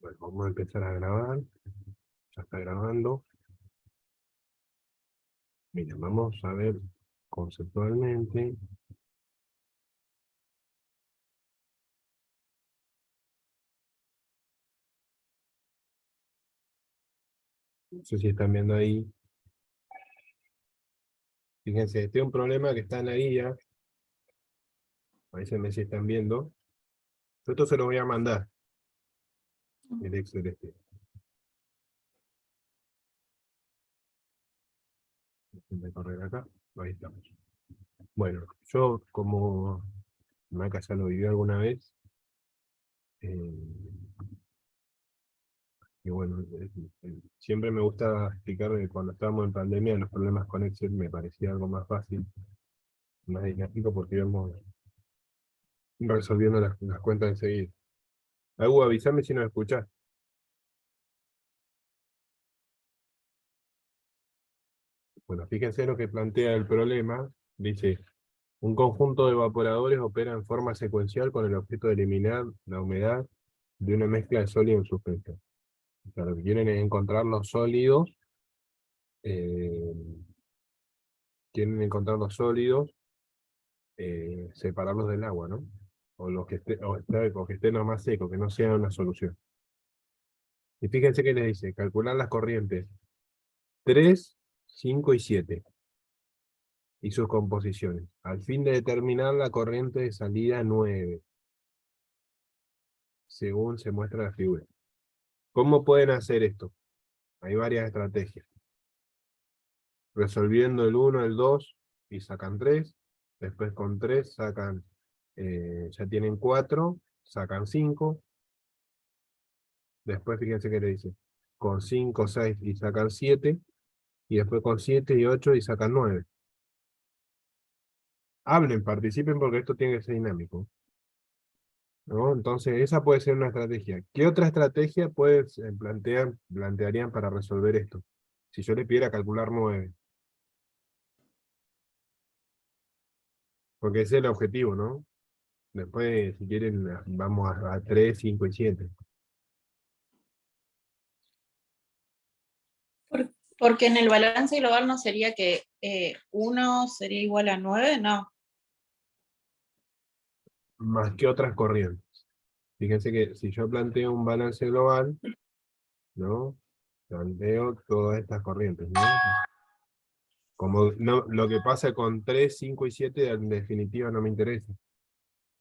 Bueno, vamos a empezar a grabar. Ya está grabando. Miren, vamos a ver conceptualmente. No sé si están viendo ahí. Fíjense, este es un problema que está en la guía. Avísenme si están viendo. Esto se lo voy a mandar. El Excel este. Voy a correr acá. Ahí estamos. Bueno, yo como Maca ya lo vivió alguna vez. Y bueno, siempre me gusta explicar que cuando estábamos en pandemia los problemas con Excel me parecía algo más fácil, más dinámico, porque íbamos resolviendo las cuentas enseguida. Agu, avísame si nos escuchás. Bueno, fíjense lo que plantea el problema. Dice, un conjunto de evaporadores opera en forma secuencial con el objeto de eliminar la humedad de una mezcla de sólido en suspensión. O sea, lo que quieren es encontrar los sólidos, eh, separarlos del agua, ¿no? O los que o que estén lo más secos, que no sea una solución. Y fíjense que les dice, calcular las corrientes 3, 5 y 7 y sus composiciones, al fin de determinar la corriente de salida 9, según se muestra la figura. ¿Cómo pueden hacer esto? Hay varias estrategias. Resolviendo el 1, el 2 y sacan 3, después con 3 sacan, ya tienen 4, sacan 5, después fíjense que le dice, con 5, 6 y sacan 7, y después con 7 y 8 y sacan 9. Hablen, participen porque esto tiene que ser dinámico, ¿no? Entonces esa puede ser una estrategia. ¿Qué otra estrategia plantearían para resolver esto? Si yo le pidiera calcular 9. Porque ese es el objetivo, ¿no? Después, si quieren, vamos a 3, 5 y 7. Porque en el balance global no sería que 1 sería igual a 9, no. Más que otras corrientes. Fíjense que si yo planteo un balance global, ¿no? Planteo todas estas corrientes, ¿no? Como no, lo que pasa con 3, 5 y 7 en definitiva no me interesa,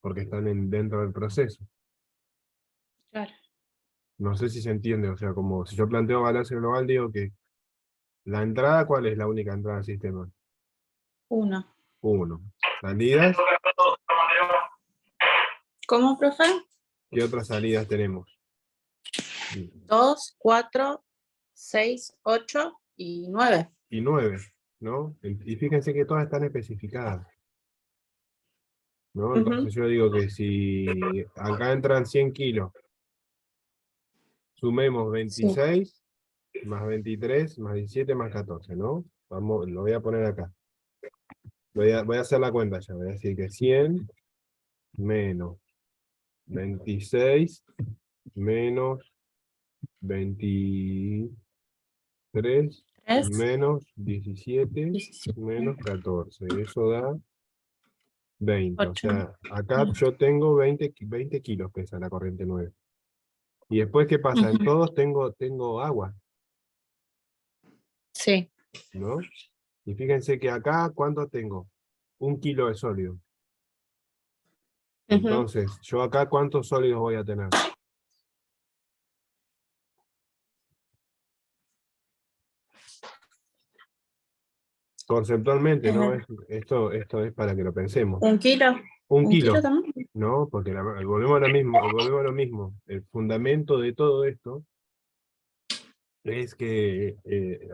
porque están dentro del proceso. Claro. No sé si se entiende, o sea, como si yo planteo balance global, digo que la entrada, ¿cuál es la única entrada al sistema? 1. 1. Salidas, ¿Cómo, profe? ¿qué otras salidas tenemos? 2, 4, 6, 8 y 9. Y 9, ¿no? Y fíjense que todas están especificadas, ¿no? Entonces yo digo que si acá entran 100 kilos, sumemos Sí. 26, más 23, más 17, más 14, ¿no? Vamos, lo voy a poner acá. Voy a hacer la cuenta ya, voy a decir que 100 menos 26 menos 23 3, menos 17 17, menos 14. Eso da 20. O 8. sea, acá yo tengo 20 kilos pesa la corriente 9. Y después, ¿qué pasa? En todos tengo agua, Sí. ¿no? Y fíjense que acá, ¿cuánto tengo? 1 kilo de sólido. Entonces, yo acá, ¿cuántos sólidos voy a tener? Conceptualmente, ¿no? Esto es para que lo pensemos. 1 kilo. 1 ¿1 kilo kilo, también? ¿no? Porque volvemos a lo mismo, volvemos a lo mismo. El fundamento de todo esto es que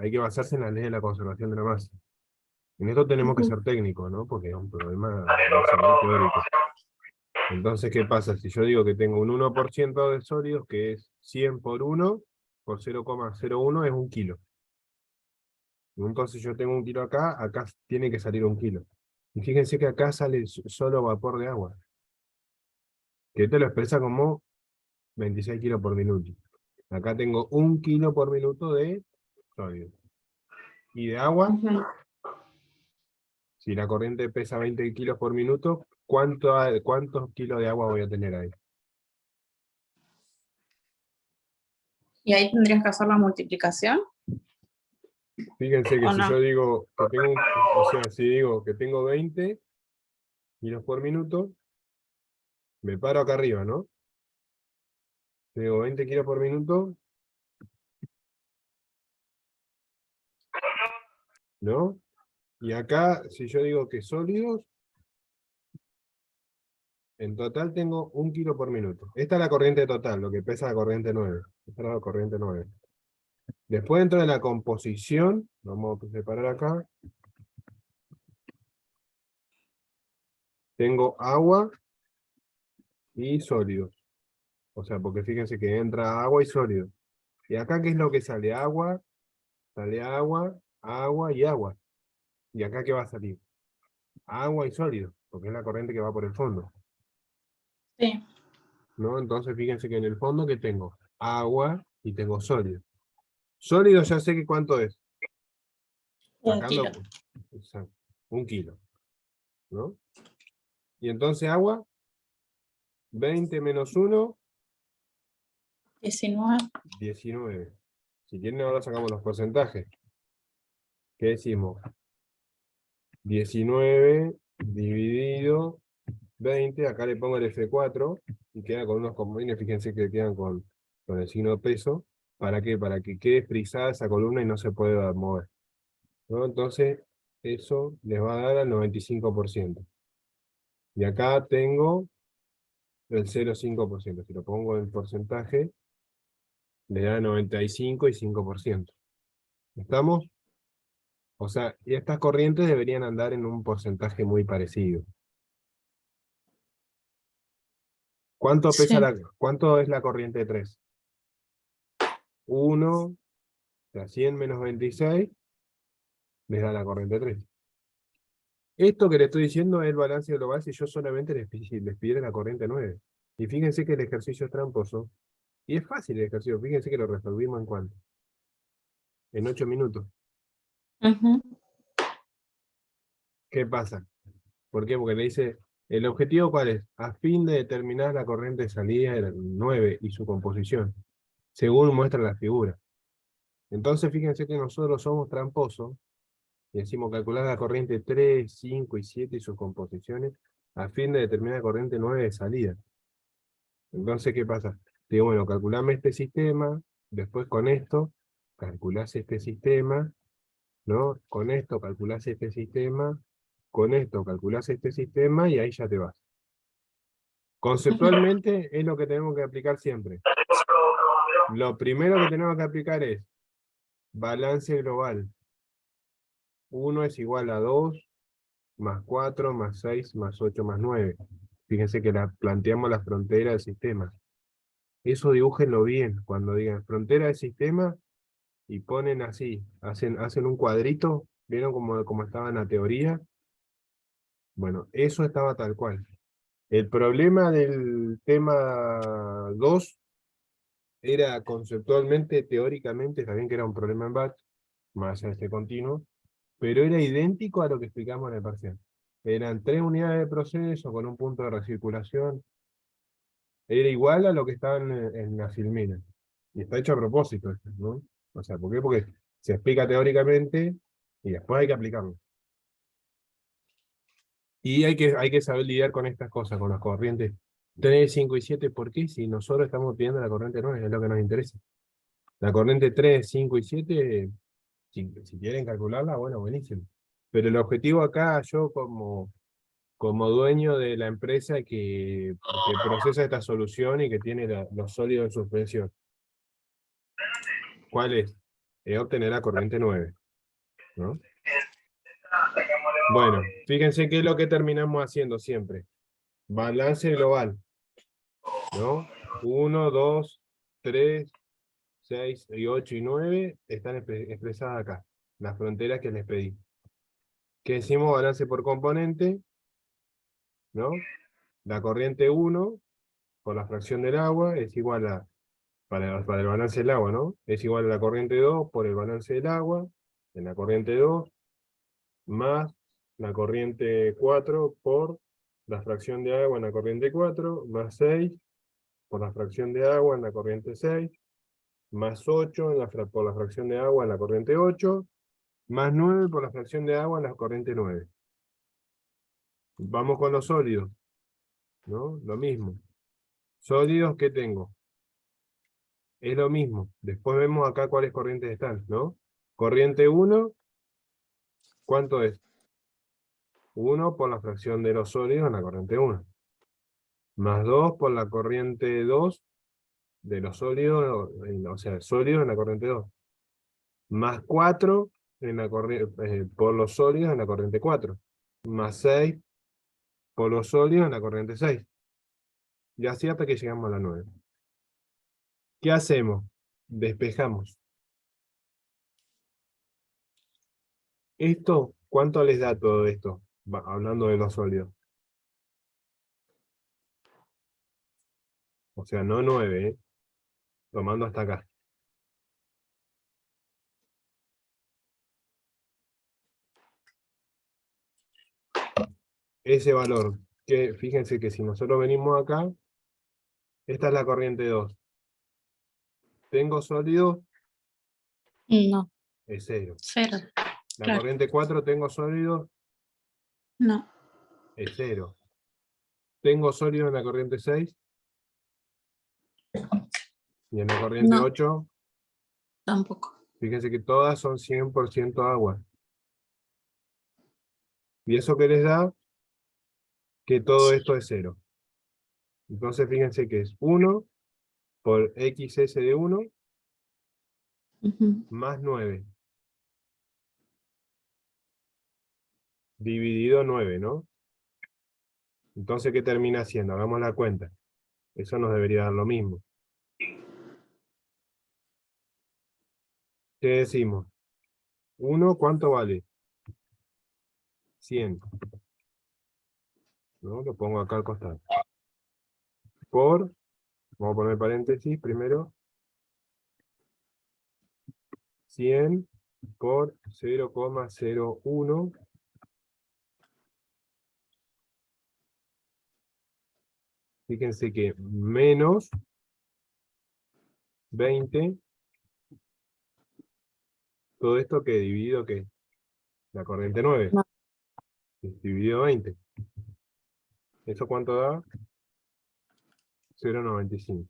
hay que basarse en la ley de la conservación de la masa. En esto tenemos que ser técnicos, ¿no? Porque es un problema teórico. Entonces, ¿qué pasa? Si yo digo que tengo un 1% de sólidos, que es 100 por 1, por 0,01 es 1 kilo. Entonces yo tengo 1 kilo acá tiene que salir 1 kilo. Y fíjense que acá sale solo vapor de agua. Que esto lo expresa como 26 kilos por minuto. Acá tengo 1 kilo por minuto de sólido. Y de agua, Ujú. si la corriente pesa 20 kilos por minuto, ¿cuántos kilos de agua voy a tener ahí? Y ahí tendrías que hacer la multiplicación, Fíjense que ¿o si no? yo digo que tengo, o sea, si digo que tengo 20 kilos por minuto, me paro acá arriba, ¿no? Tengo 20 kilos por minuto, ¿no? Y acá, si yo digo que sólidos, en total tengo 1 kilo por minuto. Esta es la corriente total, lo que pesa la corriente 9. Esta es la corriente 9. Después dentro de la composición, vamos a separar acá, tengo agua y sólidos. O sea, porque fíjense que entra agua y sólido. Y acá, ¿qué es lo que sale? Sale agua, agua y agua. ¿Y acá qué va a salir? Agua y sólido, porque es la corriente que va por el fondo, Sí, ¿no? Entonces fíjense que en el fondo, ¿qué tengo? Agua y tengo sólido. Sólido ya sé que cuánto es. 1 kilo. Sacando, exacto, 1 kilo, ¿no? Y entonces agua, 20 menos 1, 19. 19. Si quieren ahora sacamos los porcentajes. ¿Qué decimos? 19 dividido 20, acá le pongo el F4 y queda con unos comodines, fíjense que quedan con el signo de peso. ¿Para qué? Para que quede frisada esa columna y no se pueda mover, ¿no? Entonces, eso les va a dar al 95%. Y acá tengo el 0,5%. Si lo pongo en porcentaje, le da 95 y 5%. ¿Estamos? O sea, y estas corrientes deberían andar en un porcentaje muy parecido. Sí. ¿Cuánto es la corriente 3? 1, o sea, 100 menos 26, les da la corriente 3. Esto que le estoy diciendo es el balance global si yo solamente les pidiera la corriente 9. Y fíjense que el ejercicio es tramposo. Y es fácil el ejercicio. Fíjense que lo resolvimos en cuánto. En 8 minutos. Ujú. ¿Qué pasa? ¿Por qué? Porque le dice, ¿el objetivo cuál es? A fin de determinar la corriente de salida del 9 y su composición, según muestra la figura. Entonces fíjense que nosotros somos tramposos y decimos calcular la corriente 3, 5 y 7 y sus composiciones a fin de determinar la corriente 9 de salida. Entonces, ¿qué pasa? Digo, bueno, calculame este sistema, después con esto, calculás este sistema, ¿no? Con esto calculás este sistema, con esto calculás este sistema y ahí ya te vas. Conceptualmente es lo que tenemos que aplicar siempre. Lo primero que tenemos que aplicar es balance global. 1 es igual a 2, más 4, más 6, más 8, más 9. Fíjense que planteamos la frontera del sistema. Eso dibújenlo bien. Cuando digan frontera del sistema y ponen así, hacen un cuadrito, ¿vieron cómo estaba en la teoría? Bueno, eso estaba tal cual. El problema del tema 2 era conceptualmente, teóricamente, está bien que era un problema en BAT, más allá de este continuo, pero era idéntico a lo que explicamos en el parcial. Eran 3 unidades de proceso con un punto de recirculación. Era igual a lo que estaba en la filmina. Y está hecho a propósito, ¿no? O sea, ¿por qué? Porque se explica teóricamente y después hay que aplicarlo. Y hay que saber lidiar con estas cosas, con las corrientes 3, 5 y 7. ¿Por qué? Si nosotros estamos pidiendo la corriente 9, es lo que nos interesa. La corriente 3, 5 y 7, si quieren calcularla, bueno, buenísimo. Pero el objetivo acá, yo como dueño de la empresa que procesa esta solución y que tiene los sólidos en suspensión, ¿cuál es? Es obtener la corriente 9, ¿no? Bueno, fíjense qué es lo que terminamos haciendo siempre. Balance global, ¿no? 1, 2, 3, 6, y 8 y 9 están expresadas acá, las fronteras que les pedí. ¿Qué decimos? Balance por componente, ¿no? La corriente 1 por la fracción del agua es igual a para el balance del agua, ¿no? Es igual a la corriente 2 por el balance del agua, en la corriente 2, más la corriente 4 por la fracción de agua en la corriente 4, más 6 por la fracción de agua en la corriente 6, más 8 por la fracción de agua en la corriente 8, más 9 por la fracción de agua en la corriente 9. Vamos con los sólidos, ¿no? Lo mismo. Sólidos, ¿qué tengo? Es lo mismo. Después vemos acá cuáles corrientes están, ¿no? Corriente 1, ¿cuánto es? 1 por la fracción de los sólidos en la corriente 1. Más 2 por la corriente 2 de los sólidos, o sea, sólidos en la corriente 2. Más 4 en la por los sólidos en la corriente 4. Más 6 por los sólidos en la corriente 6. Y así hasta que llegamos a la 9. ¿Qué hacemos? Despejamos. Esto, ¿cuánto les da todo esto? Hablando de los sólidos. O sea, no 9, ¿eh? Tomando hasta acá. Ese valor, que fíjense que si nosotros venimos acá, esta es la corriente 2. ¿Tengo sólido? No, Es 0. 0. La Claro. corriente 4, ¿tengo sólido? No, Es 0. ¿Tengo sólido en la corriente 6? Y en la corriente no, 8, tampoco. fíjense que todas son 100% agua. ¿Y eso qué les da? Que todo esto es 0. Entonces fíjense que es 1 por XS de 1 Ujú. más 9. Dividido 9, ¿no? Entonces, ¿qué termina haciendo? Hagamos la cuenta. Eso nos debería dar lo mismo. ¿Qué decimos? 1, ¿cuánto vale? 100. ¿No? Lo pongo acá al costado. Por, vamos a poner paréntesis primero, 100 por 0,01. Fíjense que menos 20, todo esto que dividido, ¿qué? La corriente 9, No. dividido 20. ¿Eso cuánto da? 0,95.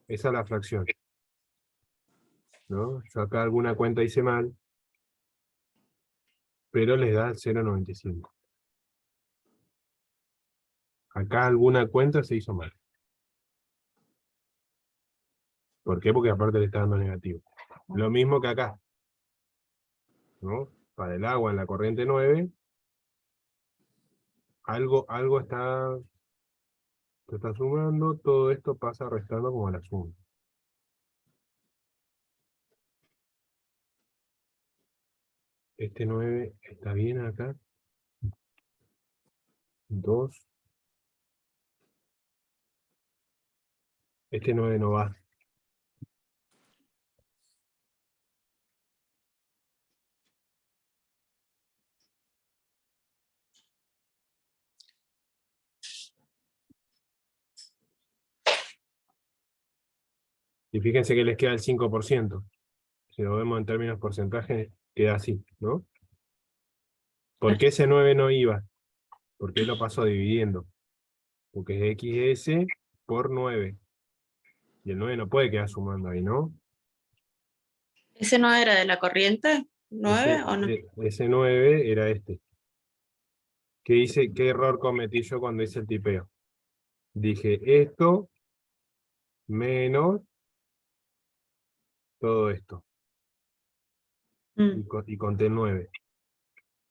Esa es la fracción, ¿no? Yo acá alguna cuenta hice mal, pero les da 0,95. Acá alguna cuenta se hizo mal. ¿Por qué? Porque aparte le está dando negativo. Lo mismo que acá, ¿no? Para el agua en la corriente 9, algo se está sumando, todo esto pasa restando como la suma. Este 9 está bien acá. 2. Este 9 no va. Y fíjense que les queda el 5%. Si lo vemos en términos porcentajes, queda así, ¿no? ¿Por qué ese 9 no iba? ¿Por qué lo paso dividiendo? Porque es XS por 9. Y el 9 no puede quedar sumando ahí, ¿no? ¿Ese no era de la corriente 9 o no? Ese 9 era este. ¿Qué error cometí yo cuando hice el tipeo? Dije esto menos todo esto. Mm, Y conté el 9.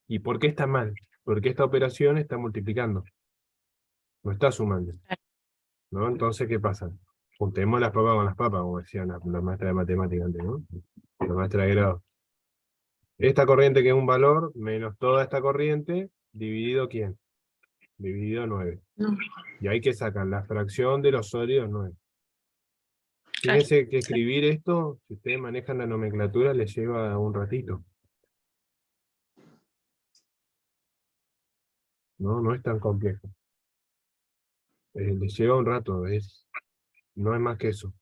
¿Y por qué está mal? Porque esta operación está multiplicando. No está sumando. claro. ¿No? Entonces, ¿qué pasa? Juntemos las papas con las papas, como decían la maestra de matemáticas antes, ¿no? La maestra de grado. Esta corriente que es un valor, menos toda esta corriente, dividido ¿quién? Dividido 9. No. Y hay que sacar la fracción de los sólidos 9. Claro. Fíjense que escribir esto, si ustedes manejan la nomenclatura, les lleva un ratito. No, no es tan complejo. Les lleva un rato, no es más que eso.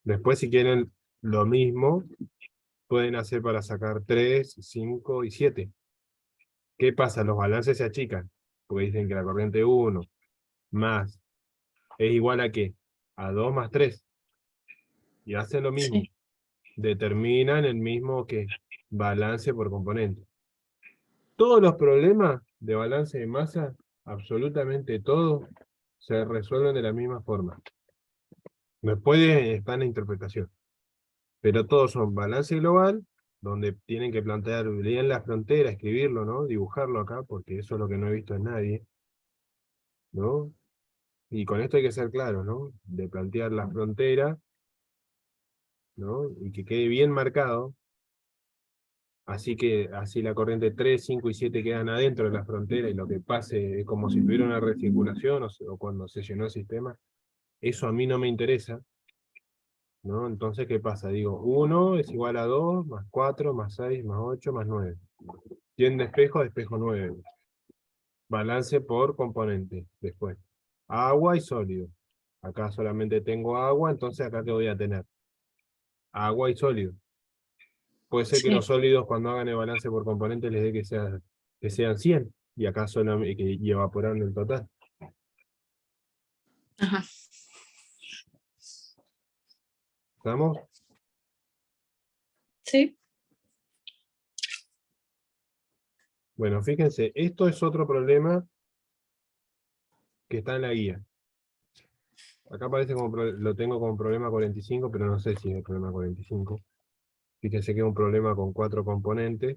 Después, si quieren lo mismo, pueden hacer para sacar 3, 5 y 7. ¿Qué pasa? Los balances se achican, porque dicen que la corriente 1 más es igual a ¿qué? A 2 más 3. Y hacen lo mismo. Sí, Determinan el mismo que balance por componente. Todos los problemas de balance de masa, absolutamente todos, se resuelven de la misma forma. Después está en la interpretación. Pero todos son balance global, donde tienen que plantear bien la frontera, escribirlo, ¿no? Dibujarlo acá, porque eso es lo que no he visto en nadie, ¿no? Y con esto hay que ser claro, ¿no? De plantear la frontera, ¿no? Y que quede bien marcado, así la corriente 3, 5 y 7 quedan adentro de la frontera y lo que pase es como si tuviera una recirculación o cuando se llenó el sistema. Eso a mí no me interesa, ¿no? Entonces, ¿qué pasa? Digo, 1 es igual a 2, más 4, más 6, más 8, más 9. 100 de espejo 9. Balance por componente, después. Agua y sólido. Acá solamente tengo agua, entonces acá ¿qué voy a tener? Agua y sólido. Puede ser que los sí. sólidos cuando hagan el balance por componente les dé que sean 100, y acá y evaporaron el total. Ajá. ¿Estamos? Sí, Bueno, fíjense, esto es otro problema que está en la guía. Acá parece como lo tengo como problema 45, pero no sé si es el problema 45. Fíjense que es un problema con 4 componentes.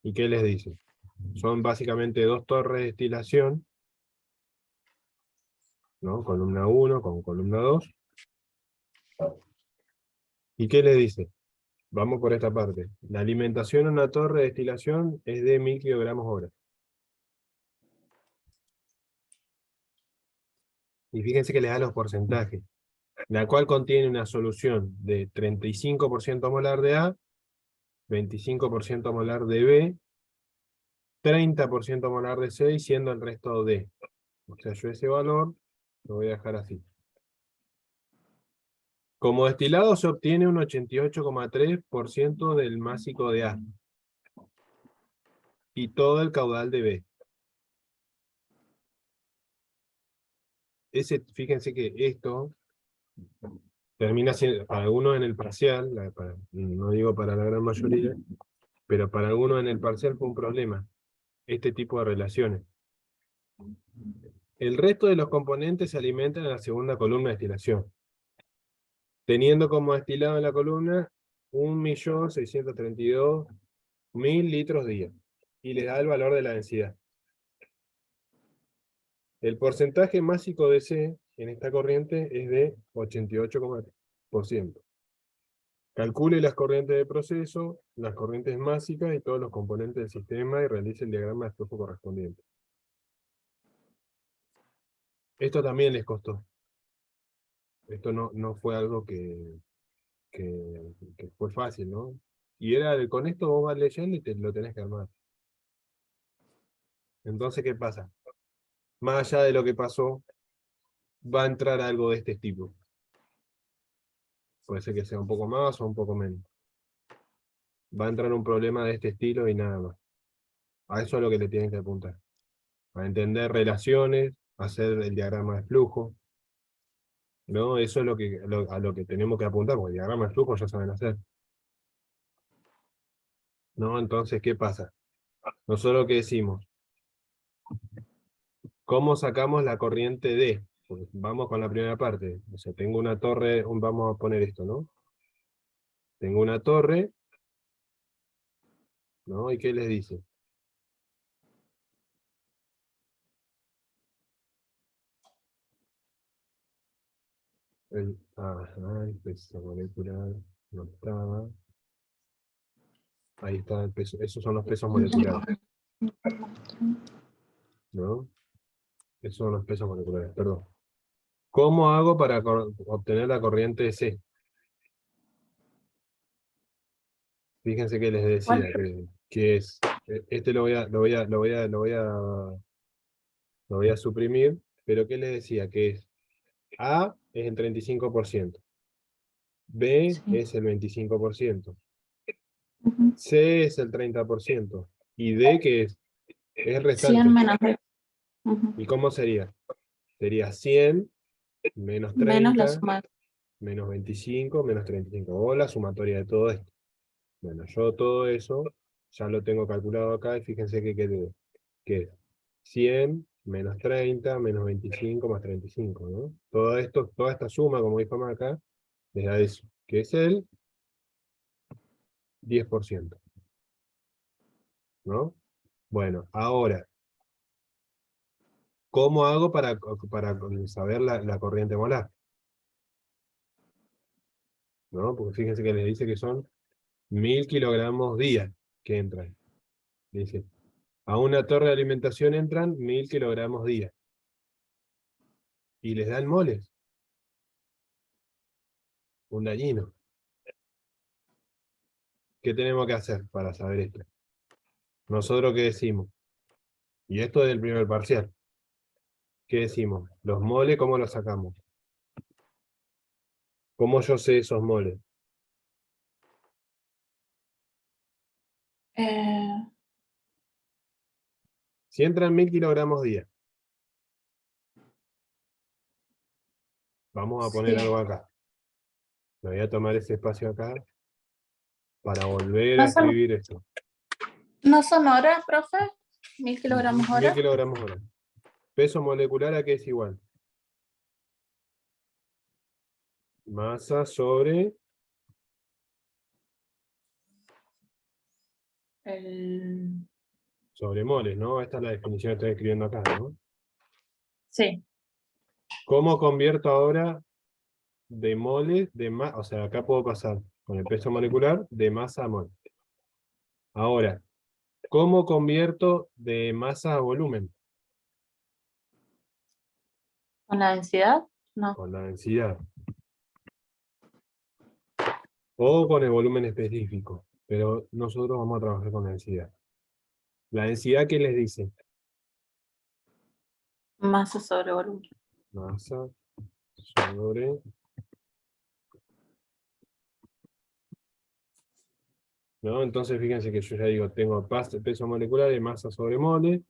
¿Y qué les dice? Son básicamente 2 torres de destilación, ¿no? Columna 1 con columna 2. ¿Y qué les dice? Vamos por esta parte. La alimentación a una torre de destilación es de 1000 kilogramos hora. Y fíjense que le da los porcentajes, la cual contiene una solución de 35% molar de A, 25% molar de B, 30% molar de C, y siendo el resto D. O sea, yo ese valor lo voy a dejar así. Como destilado se obtiene un 88,3% del másico de A y todo el caudal de B. Fíjense que esto termina siendo, para algunos en el parcial, no digo para la gran mayoría, pero para algunos en el parcial fue un problema, este tipo de relaciones. El resto de los componentes se alimentan en la segunda columna de destilación, teniendo como destilado en la columna 1.632.000 litros día, y les da el valor de la densidad. El porcentaje másico de C en esta corriente es de 88,3%. Calcule las corrientes de proceso, las corrientes másicas y todos los componentes del sistema y realice el diagrama de flujo correspondiente. Esto también les costó. Esto no fue algo que fue fácil, ¿no? Y con esto vos vas leyendo y lo tenés que armar. Entonces, ¿qué pasa? Más allá de lo que pasó, va a entrar algo de este tipo. Puede ser que sea un poco más o un poco menos. Va a entrar un problema de este estilo y nada más. A eso es lo que le tienen que apuntar. A entender relaciones, hacer el diagrama de flujo, ¿no? Eso es a lo que tenemos que apuntar, porque el diagrama de flujo ya saben hacer. ¿No? Entonces, ¿qué pasa? Nosotros ¿qué decimos? ¿Cómo sacamos la corriente D? Pues vamos con la primera parte. O sea, tengo una torre, vamos a poner esto, ¿no? Tengo una torre, ¿no? ¿Y qué les dice? El peso molecular no estaba. Ahí está el peso. Esos son los pesos moleculares, ¿no? Esos son los pesos moleculares, perdón. ¿Cómo hago para obtener la corriente C? Fíjense que les decía ¿Cuál? que es, este lo voy a suprimir, pero ¿qué les decía? Que es A es el 35%, B Sí. es el 25%, Ujú. C es el 30%, y D que es el 100 restante. menos B. Ujú. ¿Y cómo sería? Sería 100 menos Menos la 30 suma. menos 25 menos 35, o la sumatoria de todo esto. Bueno, yo todo eso ya lo tengo calculado acá, y fíjense que es 100 menos 30 menos 25 más 35, ¿no? Todo esto, toda esta suma, como dijo acá, les da eso, que es el 10%, ¿no? Bueno, ahora, ¿cómo hago para saber la corriente molar? ¿No? Porque fíjense que les dice que son 1000 kilogramos día que entran. Dice, a una torre de alimentación entran 1000 kilogramos día. Y les dan moles, un dañino. ¿Qué tenemos que hacer para saber esto? Nosotros qué decimos, y esto es del primer parcial, ¿qué decimos? Los moles, ¿cómo los sacamos? ¿Cómo yo sé esos moles? Eh, Si entran 1000 kilogramos día, vamos a poner sí. algo acá. Me voy a tomar ese espacio acá para volver a ¿No son, escribir esto. no son horas, profe? 1000 Ujú, kilogramos 1000 hora. kilogramos hora. Peso molecular, ¿a qué es igual? Masa El... sobre moles, ¿no? Esta es la definición que estoy escribiendo acá, ¿no? Sí. ¿Cómo convierto ahora de moles, o sea, acá puedo pasar con el peso molecular de masa a mol? Ahora, ¿cómo convierto de masa a volumen? ¿Con la densidad? No. Con la densidad. O con el volumen específico. Pero nosotros vamos a trabajar con la densidad. ¿La densidad qué les dice? Masa sobre volumen. Masa sobre... ¿No? Entonces fíjense que yo ya digo, tengo peso molecular de masa sobre mole,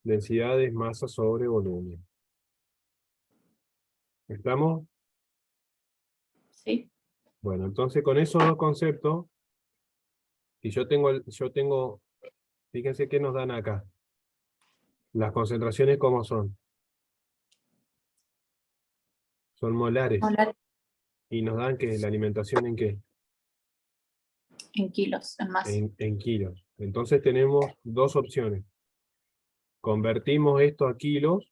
densidad es masa sobre volumen. ¿Estamos? Sí. Bueno, entonces con esos dos conceptos, si yo tengo, fíjense qué nos dan acá. Las concentraciones, ¿cómo son? Son molares. Molar Y nos dan que la alimentación en qué? en kilos, en masa. En kilos. Entonces tenemos dos opciones. Convertimos esto a kilos,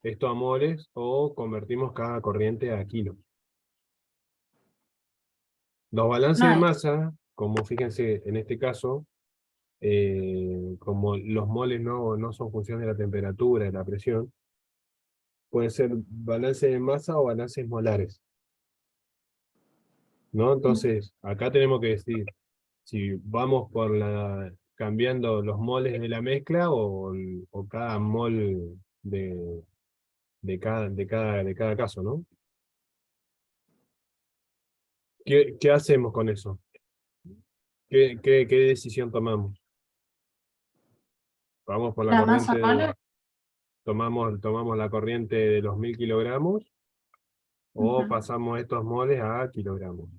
esto a moles, o convertimos cada corriente a kilos. Los balances No de hay. masa, como fíjense en este caso, como los moles no son función de la temperatura, de la presión, pueden ser balances de masa o balances molares, ¿no? Entonces, acá tenemos que decir si vamos por cambiando los moles de la mezcla o cada mol de cada caso, ¿no? ¿Qué hacemos con eso? ¿Qué decisión tomamos? Vamos por la La masa corriente mole. tomamos la corriente de los 1000 kilogramos o Ujú. pasamos estos moles a kilogramos.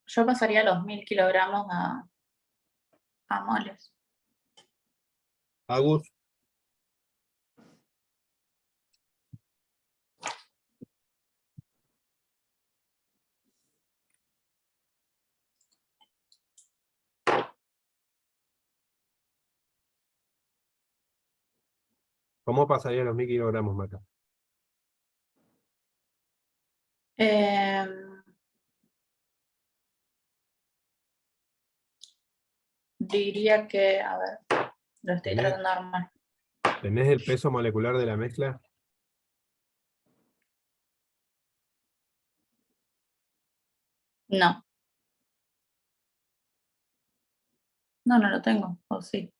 Yo pasaría los 1000 kilogramos a moles. Agus, ¿cómo pasaría los 1000 kilogramos, Maca? Eh, diría que, a ver, lo estoy ¿Tenés, tratando de armar. tenés el peso molecular de la mezcla? No. No, no lo tengo. O sí.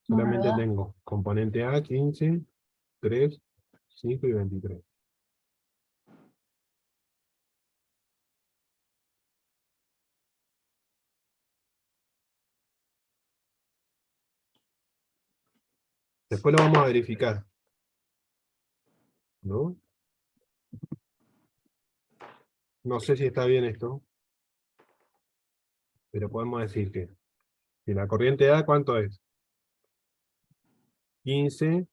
No, Solamente ¿verdad? tengo componente A, 15, 3, 5 y 23. Después lo vamos a verificar, ¿no? No sé si está bien esto, pero podemos decir que si la corriente A, ¿cuánto es? 15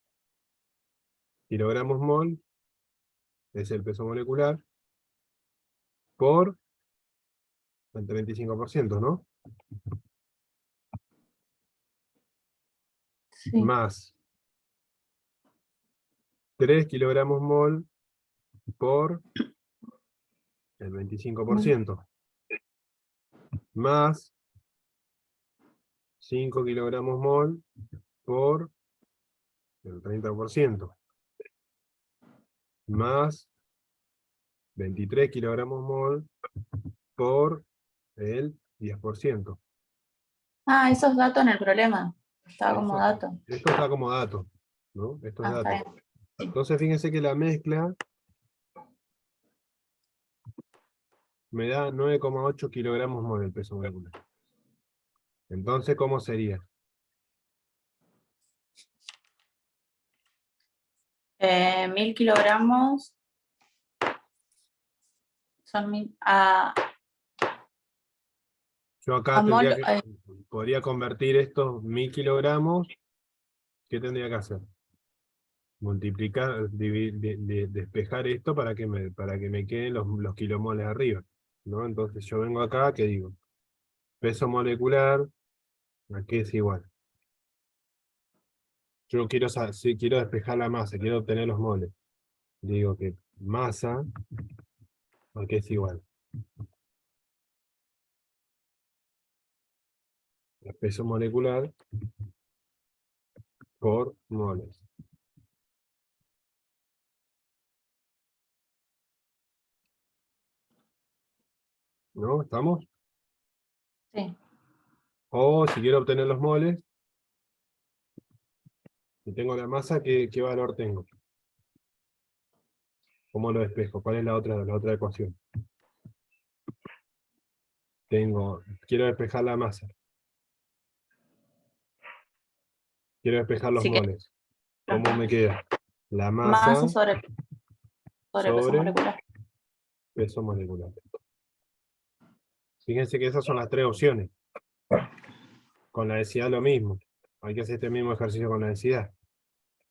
kilogramos mol, es el peso molecular, por el 35%, ¿no? Sí. Más 3 kilogramos mol por el 25%, más 5 kilogramos mol por el 30%, más 23 kilogramos mol por el 10%. Ah, esos datos en el problema. Estaba como Eso, dato. esto está como dato, ¿no? Esto es Ah, está dato. bien. Sí. Entonces fíjense que la mezcla me da 9,8 kilogramos mol el peso molecular. Entonces, ¿cómo sería? 1000 kilogramos son 1000. Yo acá A mol, podría convertir estos 1000 kilogramos. ¿Qué tendría que hacer? Multiplicar, despejar esto para que me queden los kilomoles arriba, ¿no? Entonces yo vengo acá, ¿qué digo? Peso molecular, ¿a qué es igual? Yo quiero, si quiero despejar la masa, quiero obtener los moles. Digo que masa, ¿a qué es igual? El peso molecular por moles. ¿No? ¿Estamos? sí. O si quiero obtener los moles, y tengo la masa, ¿qué valor tengo? ¿Cómo lo despejo? ¿Cuál es la otra ecuación? Quiero despejar la masa. Quiero despejar los Sí que moles. ¿Cómo me queda? La masa masa sobre peso sobre molecular. peso molecular. Fíjense que esas son las tres opciones. Con la densidad lo mismo. Hay que hacer este mismo ejercicio con la densidad.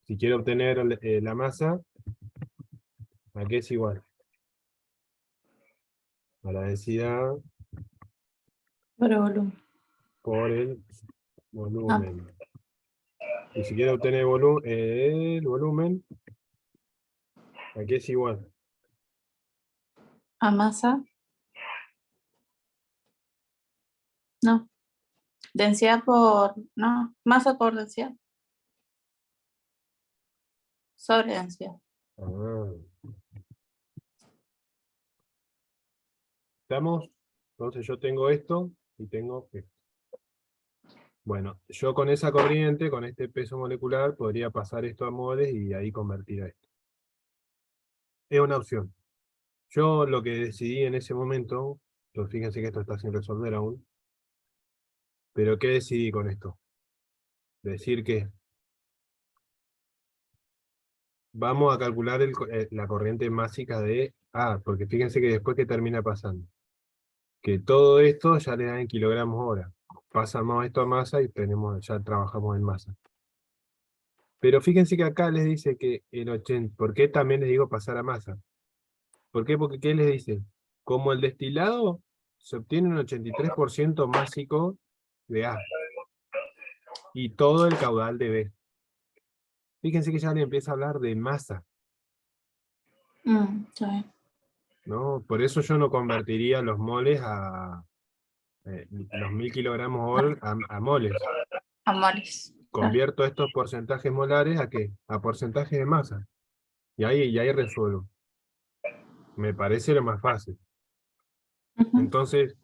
Si quiero obtener la masa, ¿a qué es igual? A la densidad Sobre volumen. por el Ah, volumen. Y si quiero obtener el volumen, ¿a qué es igual? a masa. No. Densidad por. No. Masa por densidad. Sobre densidad. Ah, ¿estamos? Entonces yo tengo esto y tengo esto. Bueno, yo con esa corriente, con este peso molecular, podría pasar esto a moles y ahí convertir a esto. Es una opción. Yo lo que decidí en ese momento, pues fíjense que esto está sin resolver aún, pero ¿qué decidí con esto? Decir que vamos a calcular la corriente másica de A, porque fíjense que después que termina pasando, que todo esto ya le da en kilogramos hora. Pasamos esto a masa y ya trabajamos en masa. Pero fíjense que acá les dice que el 80, ¿por qué también les digo pasar a masa? ¿Por qué? Porque ¿qué les dice? Como el destilado se obtiene un 83% másico de A y todo el caudal de B. Fíjense que ya le empieza a hablar de masa, Sí. ¿no? Por eso yo no convertiría los moles los 1000 kilogramos hol a moles. A moles. Convierto estos porcentajes molares ¿a qué? A porcentajes de masa. Y ahí resuelvo. Me parece lo más fácil. Ujú. Entonces,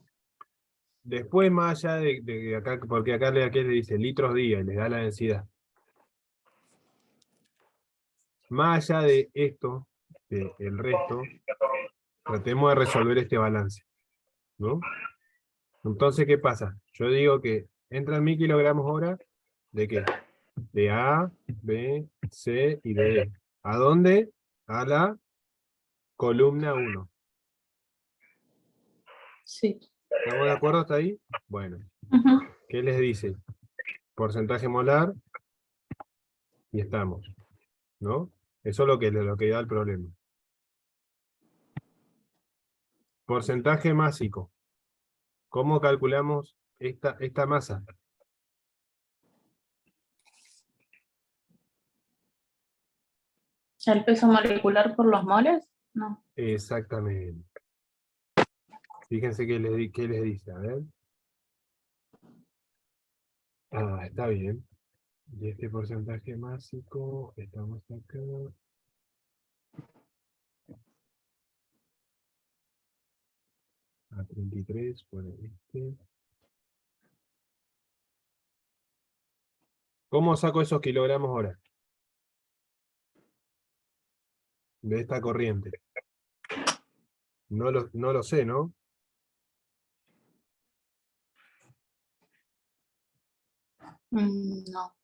después más allá de acá, porque acá le dice litros día y le da la densidad. Más allá de esto, el resto, tratemos de resolver este balance, ¿no? Entonces, ¿qué pasa? Yo digo que entran 1000 kilogramos hora, ¿de qué? De A, B, C y de D. ¿A dónde? A la columna 1. Sí. ¿Estamos de acuerdo hasta ahí? Bueno, Ujú. ¿qué les dice? Porcentaje molar y estamos, ¿no? Eso es lo que da el problema. Porcentaje másico. ¿Cómo calculamos esta masa? ¿El peso molecular por los moles? No. Exactamente. Fíjense qué les dice, a ver. Ah, está bien. Y este porcentaje másico, estamos acá. A 33 por este. ¿Cómo saco esos kilogramos hora? De esta corriente. No lo sé, ¿no? No.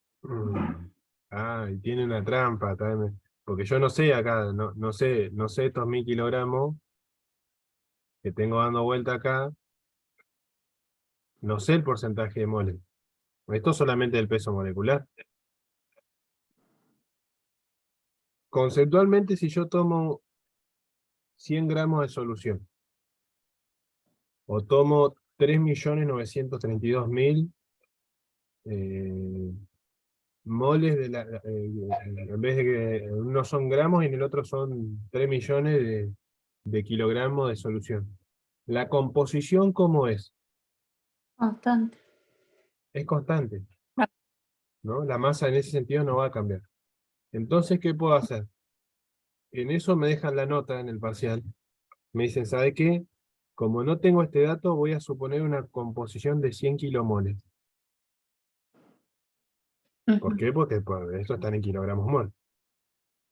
Ah, y tiene una trampa también. Porque yo no sé acá, no sé estos 1000 kilogramos que tengo dando vuelta acá, no sé el porcentaje de mole. Esto es solamente el peso molecular. Conceptualmente, si yo tomo 100 gramos de solución, o tomo 3.932.000 moles en vez de que uno son gramos y en el otro son 3 millones de kilogramos de solución. La composición, ¿cómo es? Constante. Es constante, ¿no? La masa en ese sentido no va a cambiar. Entonces, ¿qué puedo hacer? En eso me dejan la nota en el parcial. Me dicen, ¿sabe qué? Como no tengo este dato, voy a suponer una composición de 100 kilomoles. ¿Por Ujú. qué? Porque esto están en kilogramos mol,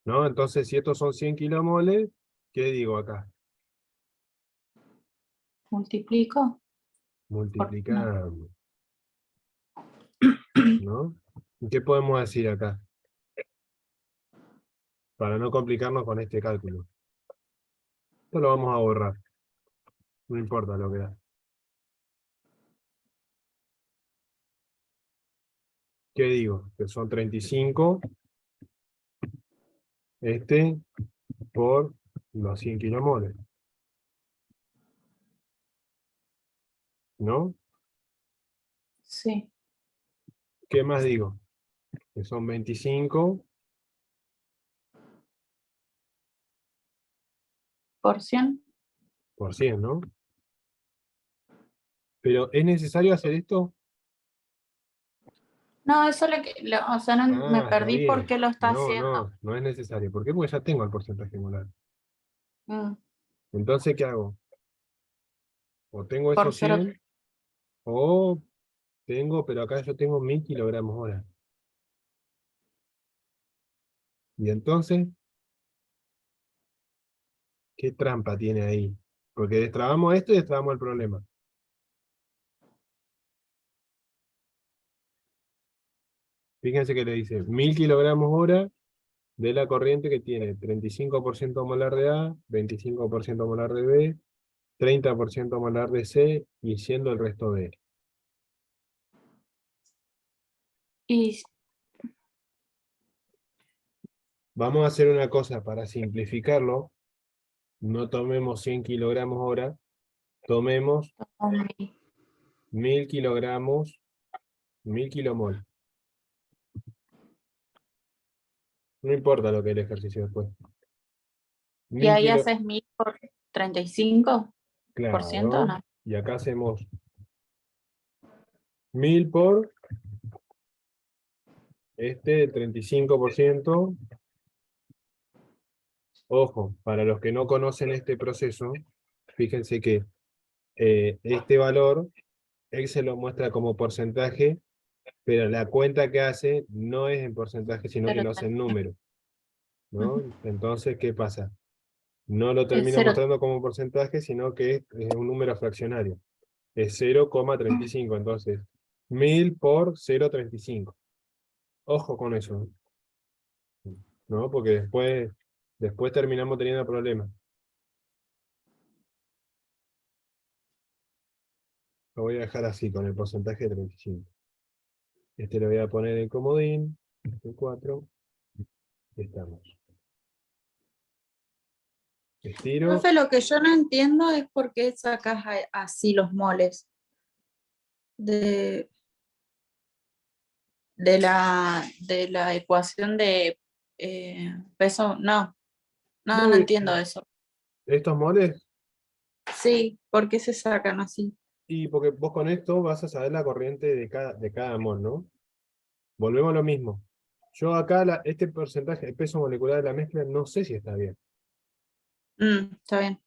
¿no? Entonces, si estos son 100 kilomoles, ¿qué digo acá? Multiplico. No. Multiplicamos, ¿no? ¿Y qué podemos decir acá? Para no complicarnos con este cálculo. Esto lo vamos a borrar. No importa lo que da. ¿Qué digo? Que son 35 por los 100 kilomoles, ¿no? Sí. ¿Qué más digo? Que son 25 ¿Por 100? por 100, ¿no? Pero ¿es necesario hacer esto? No, eso o sea, no, me Ah, está perdí por bien. qué lo está haciendo. No es necesario. ¿Por qué? Porque ya tengo el porcentaje molar. Mm. Entonces, ¿qué hago? O tengo Por esos ser 100, o tengo, pero acá yo tengo 1000 kilogramos hora. Y entonces, ¿qué trampa tiene ahí? Porque destrabamos esto y destrabamos el problema. Fíjense que le dice 1000 kilogramos hora de la corriente que tiene 35% molar de A, 25% molar de B, 30% molar de C y siendo el resto de E. y Vamos a hacer una cosa para simplificarlo. No tomemos 100 kilogramos hora, tomemos 1000 kilogramos, 1000 kilomol. No importa lo que es el ejercicio después. y 1000 ahí kilo, haces 1000 por 35%, claro. ¿no? Y acá hacemos 1000 por el 35%. Ojo, para los que no conocen este proceso, fíjense que este valor, él se lo muestra como porcentaje, pero la cuenta que hace no es en porcentaje, sino que Cero lo hace en número, ¿no? ujú. Entonces, ¿qué pasa? No lo Es termina cero. mostrando como porcentaje, sino que es un número fraccionario. Es 0,35, entonces 1000 por 0,35. Ojo con eso, ¿no? Porque después terminamos teniendo problemas. Lo voy a dejar así, con el porcentaje de 35. Este le voy a poner el comodín, el 4, y estamos. Estiro, Profe, lo que yo no entiendo es por qué sacas así los moles de, de la ecuación de peso. No no, entiendo eso. estos moles, Sí, ¿por qué se sacan así? y porque vos con esto vas a saber la corriente de cada mol, ¿no? Volvemos a lo mismo. Yo acá, este porcentaje de peso molecular de la mezcla, no sé si está bien, Está bien.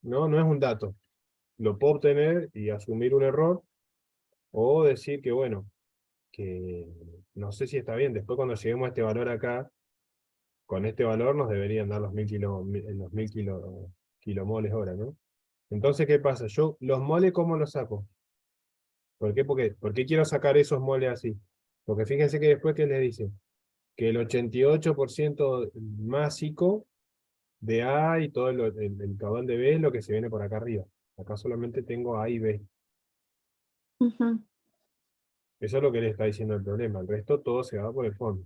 ¿no? No es un dato. Lo puedo obtener y asumir un error, o decir que, bueno, que no sé si está bien. Después cuando lleguemos a este valor acá, con este valor nos deberían dar los 1000 kilomoles hora, ¿no? Entonces, ¿qué pasa? Yo, los moles, ¿cómo los saco? ¿Por qué? ¿Por qué quiero sacar esos moles así? Porque fíjense que después que les dice que el 88% másico de A y todo el caudal de B es lo que se viene por acá arriba. Acá solamente tengo A y B. Ujú. Eso es lo que le está diciendo el problema. El resto todo se va por el fondo,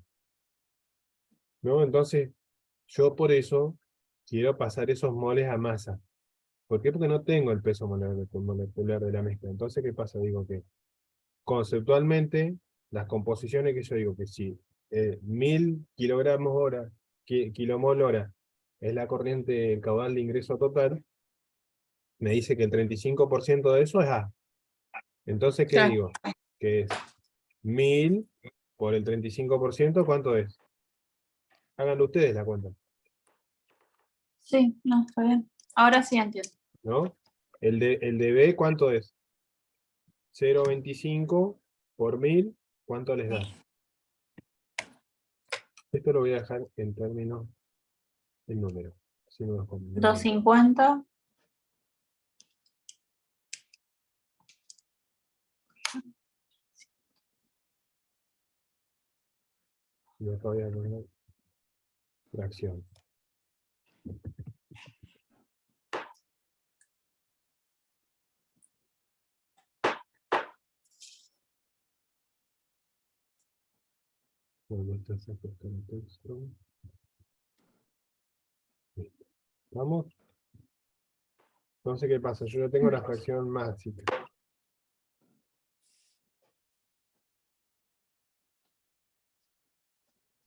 ¿no? Entonces, yo por eso quiero pasar esos moles a masa. ¿Por qué? Porque no tengo el peso molecular de la mezcla. Entonces, ¿qué pasa? Digo que conceptualmente, las composiciones que yo digo que si 1000 kilogramos hora, kilomol hora, es la corriente, el caudal de ingreso total, me dice que el 35% de eso es A. Entonces, ¿qué Claro. digo? Que es 1000 por el 35%, ¿cuánto es? Háganlo ustedes la cuenta, Sí, no, está bien. Ahora sí entiendo. ¿no? El de B, ¿cuánto es? 0,25 por 1000, ¿cuánto les da? Esto lo voy a dejar en términos de número. Así no los combinamos. 250. Y acá voy a poner fracción. Bueno, esto se ajusta el texto. Listo. ¿Vamos? Entonces, ¿qué pasa? Yo ya tengo la fracción máxima.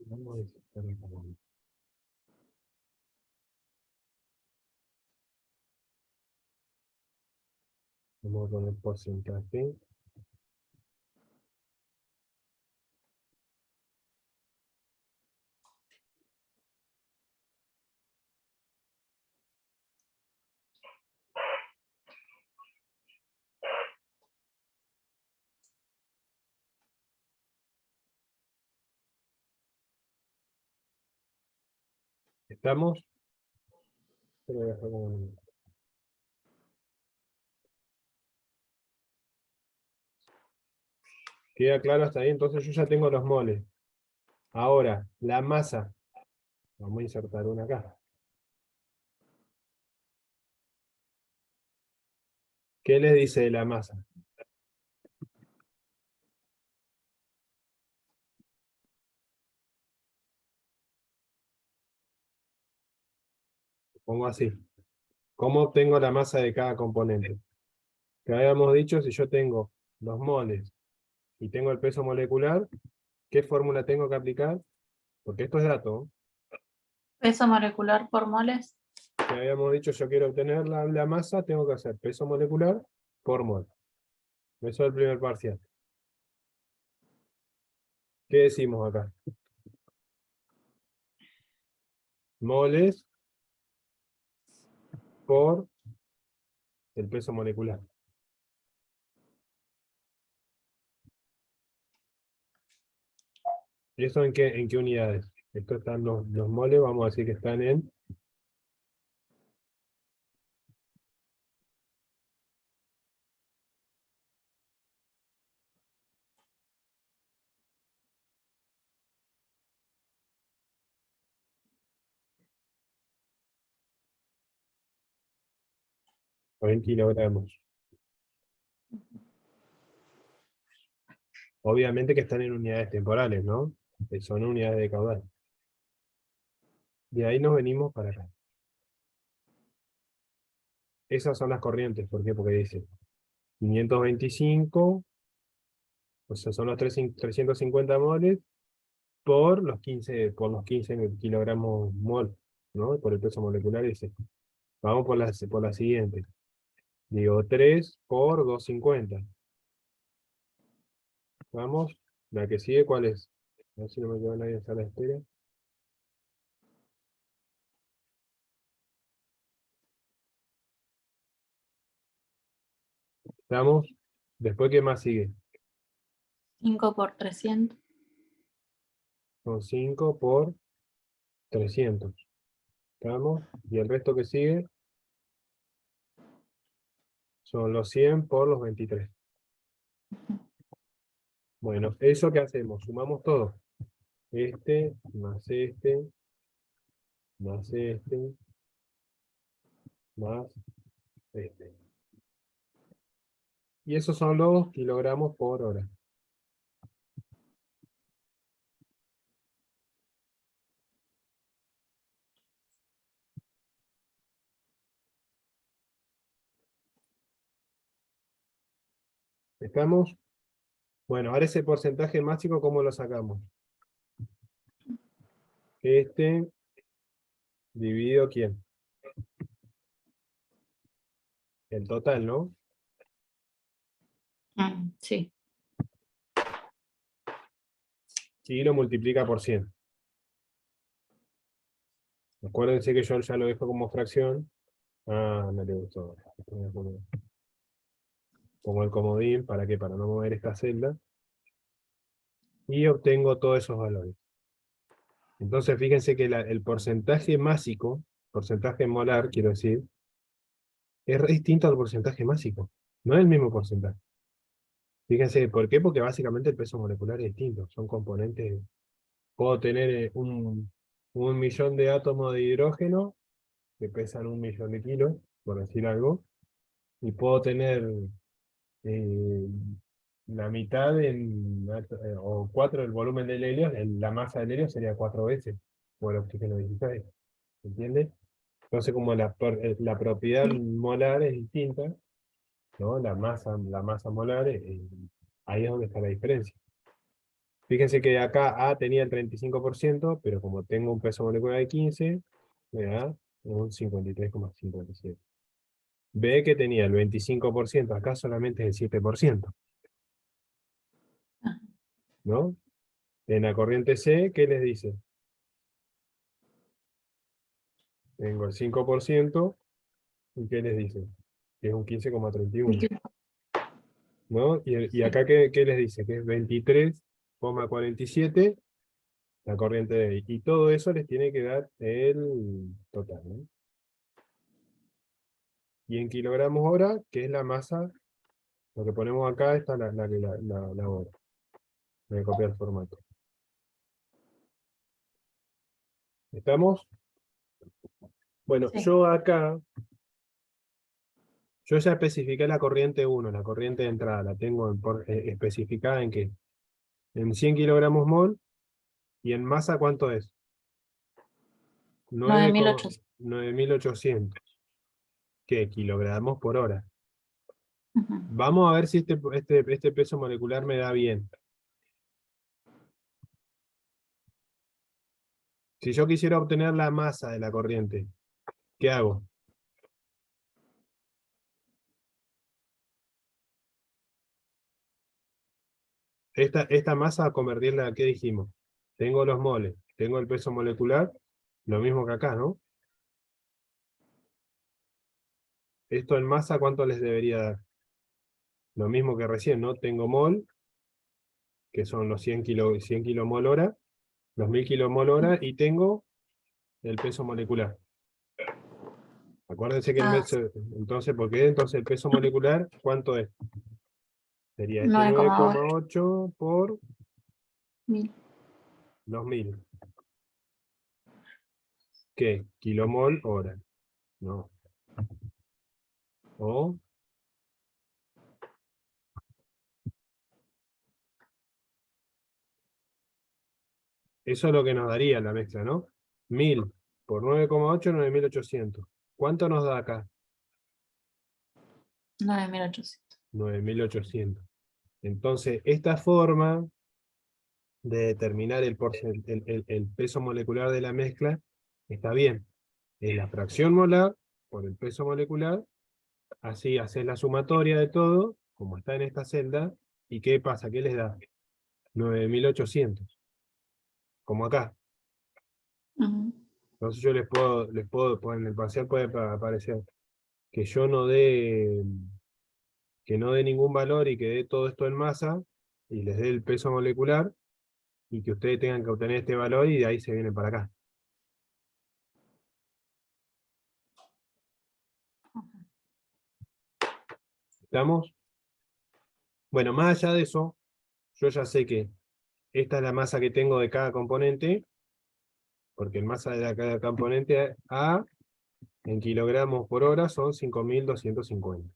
Vamos a necesitar el valor. Vamos a poner porcentaje. ¿Estamos? Pero voy a dejar como- ¿Queda claro hasta ahí? Entonces yo ya tengo los moles. Ahora, la masa. Vamos a insertar una acá. ¿Qué les dice de la masa? Pongo así. ¿Cómo obtengo la masa de cada componente? Que habíamos dicho, si yo tengo los moles y tengo el peso molecular, ¿qué fórmula tengo que aplicar? Porque esto es dato. Peso molecular por moles. Que habíamos dicho, yo quiero obtener la masa, tengo que hacer peso molecular por mol. Eso es el primer parcial. ¿Qué decimos acá? Moles por el peso molecular. ¿Y eso en qué unidades? Esto están los moles, vamos a decir que están en 100 kilogramos. Obviamente que están en unidades temporales, ¿no? Que son unidades de caudal. De ahí nos venimos para acá. Esas son las corrientes, ¿por qué? Porque dice 525, o sea, son los 350 moles por los 15 kilogramos mol, ¿no? Por el peso molecular dice. Vamos por la siguiente. Digo 3 por 250. Vamos, la que sigue, ¿cuál es? A ver si no me queda nadie en sala de espera. Estamos. Después, ¿qué más sigue? 5 por 300. Son 5 por 300. ¿Estamos? Y el resto que sigue son los 100 por los 23. Bueno, ¿eso qué hacemos? Sumamos todo. Este, más este, más este, más este. Y esos son los kilogramos por hora. ¿Estamos? Bueno, ahora ese porcentaje máximo, ¿cómo lo sacamos? Este dividido ¿quién? El total, ¿no? Sí. Y lo multiplica por 100. Acuérdense que yo ya lo dejo como fracción. Ah, no le gustó. Pongo el comodín, ¿para qué? Para no mover esta celda. Y obtengo todos esos valores. Entonces fíjense que el porcentaje másico, porcentaje molar, quiero decir, es re distinto al porcentaje másico. No es el mismo porcentaje. Fíjense, ¿por qué? Porque básicamente el peso molecular es distinto. Son componentes. Puedo tener un millón de átomos de hidrógeno que pesan 1 millón de kilos, por decir algo, y puedo tener eh, la mitad o 4 del volumen del helio, la masa del helio sería 4 veces, por el oxígeno 16, ¿entiendes? Entonces, como la propiedad molar es distinta, ¿no? La masa molar, ahí es donde está la diferencia. Fíjense que acá A tenía el 35%, pero como tengo un peso molecular de 15, me da un 53,57. B que tenía el 25%, acá solamente es el 7%, Ah, ¿no? En la corriente C, ¿qué les dice? Tengo el 5%, ¿y qué les dice? Que es un 15,31, ¿no? Y acá, ¿qué les dice? Que es 23,47 la corriente de I. Y todo eso les tiene que dar el total, ¿no? Y en kilogramos hora, que es la masa, lo que ponemos acá está la hora. Voy a copiar el formato. ¿Estamos? Bueno, sí. yo acá, yo ya especifiqué la corriente 1, la corriente de entrada, la tengo especificada en qué. En 100 kilogramos mol, y en masa, ¿cuánto es? 9.800. 9.800. ¿Qué? Kilogramos por hora. Ujú. Vamos a ver si este peso molecular me da bien. Si yo quisiera obtener la masa de la corriente, ¿qué hago? esta masa a convertirla a qué dijimos. Tengo los moles, tengo el peso molecular, lo mismo que acá, ¿no? Esto en masa, ¿cuánto les debería dar? Lo mismo que recién, ¿no? Tengo mol, que son los 100 kilomol hora, los 1000 kilomol hora, y tengo el peso molecular. Acuérdense que entonces, ¿por qué? Entonces el peso molecular, ¿cuánto es? Sería este 9,8 9,8 por mil. los 1000. ¿Qué? Kilomol hora. No. O eso es lo que nos daría la mezcla, ¿no? 1000 por 9,8, 9800. ¿Cuánto nos da acá? 9.800. 9800. Entonces, esta forma de determinar el peso molecular de la mezcla está bien. Es la fracción molar por el peso molecular, así haces la sumatoria de todo, como está en esta celda, ¿y qué pasa? ¿Qué les da? 9800, como acá. Ujú. Entonces yo les puedo poner en el parcial puede aparecer que yo no dé, que no dé ningún valor y que dé todo esto en masa, y les dé el peso molecular, y que ustedes tengan que obtener este valor y de ahí se vienen para acá. ¿Estamos? Bueno, más allá de eso, yo ya sé que esta es la masa que tengo de cada componente, porque el masa de cada componente A en kilogramos por hora son 5250.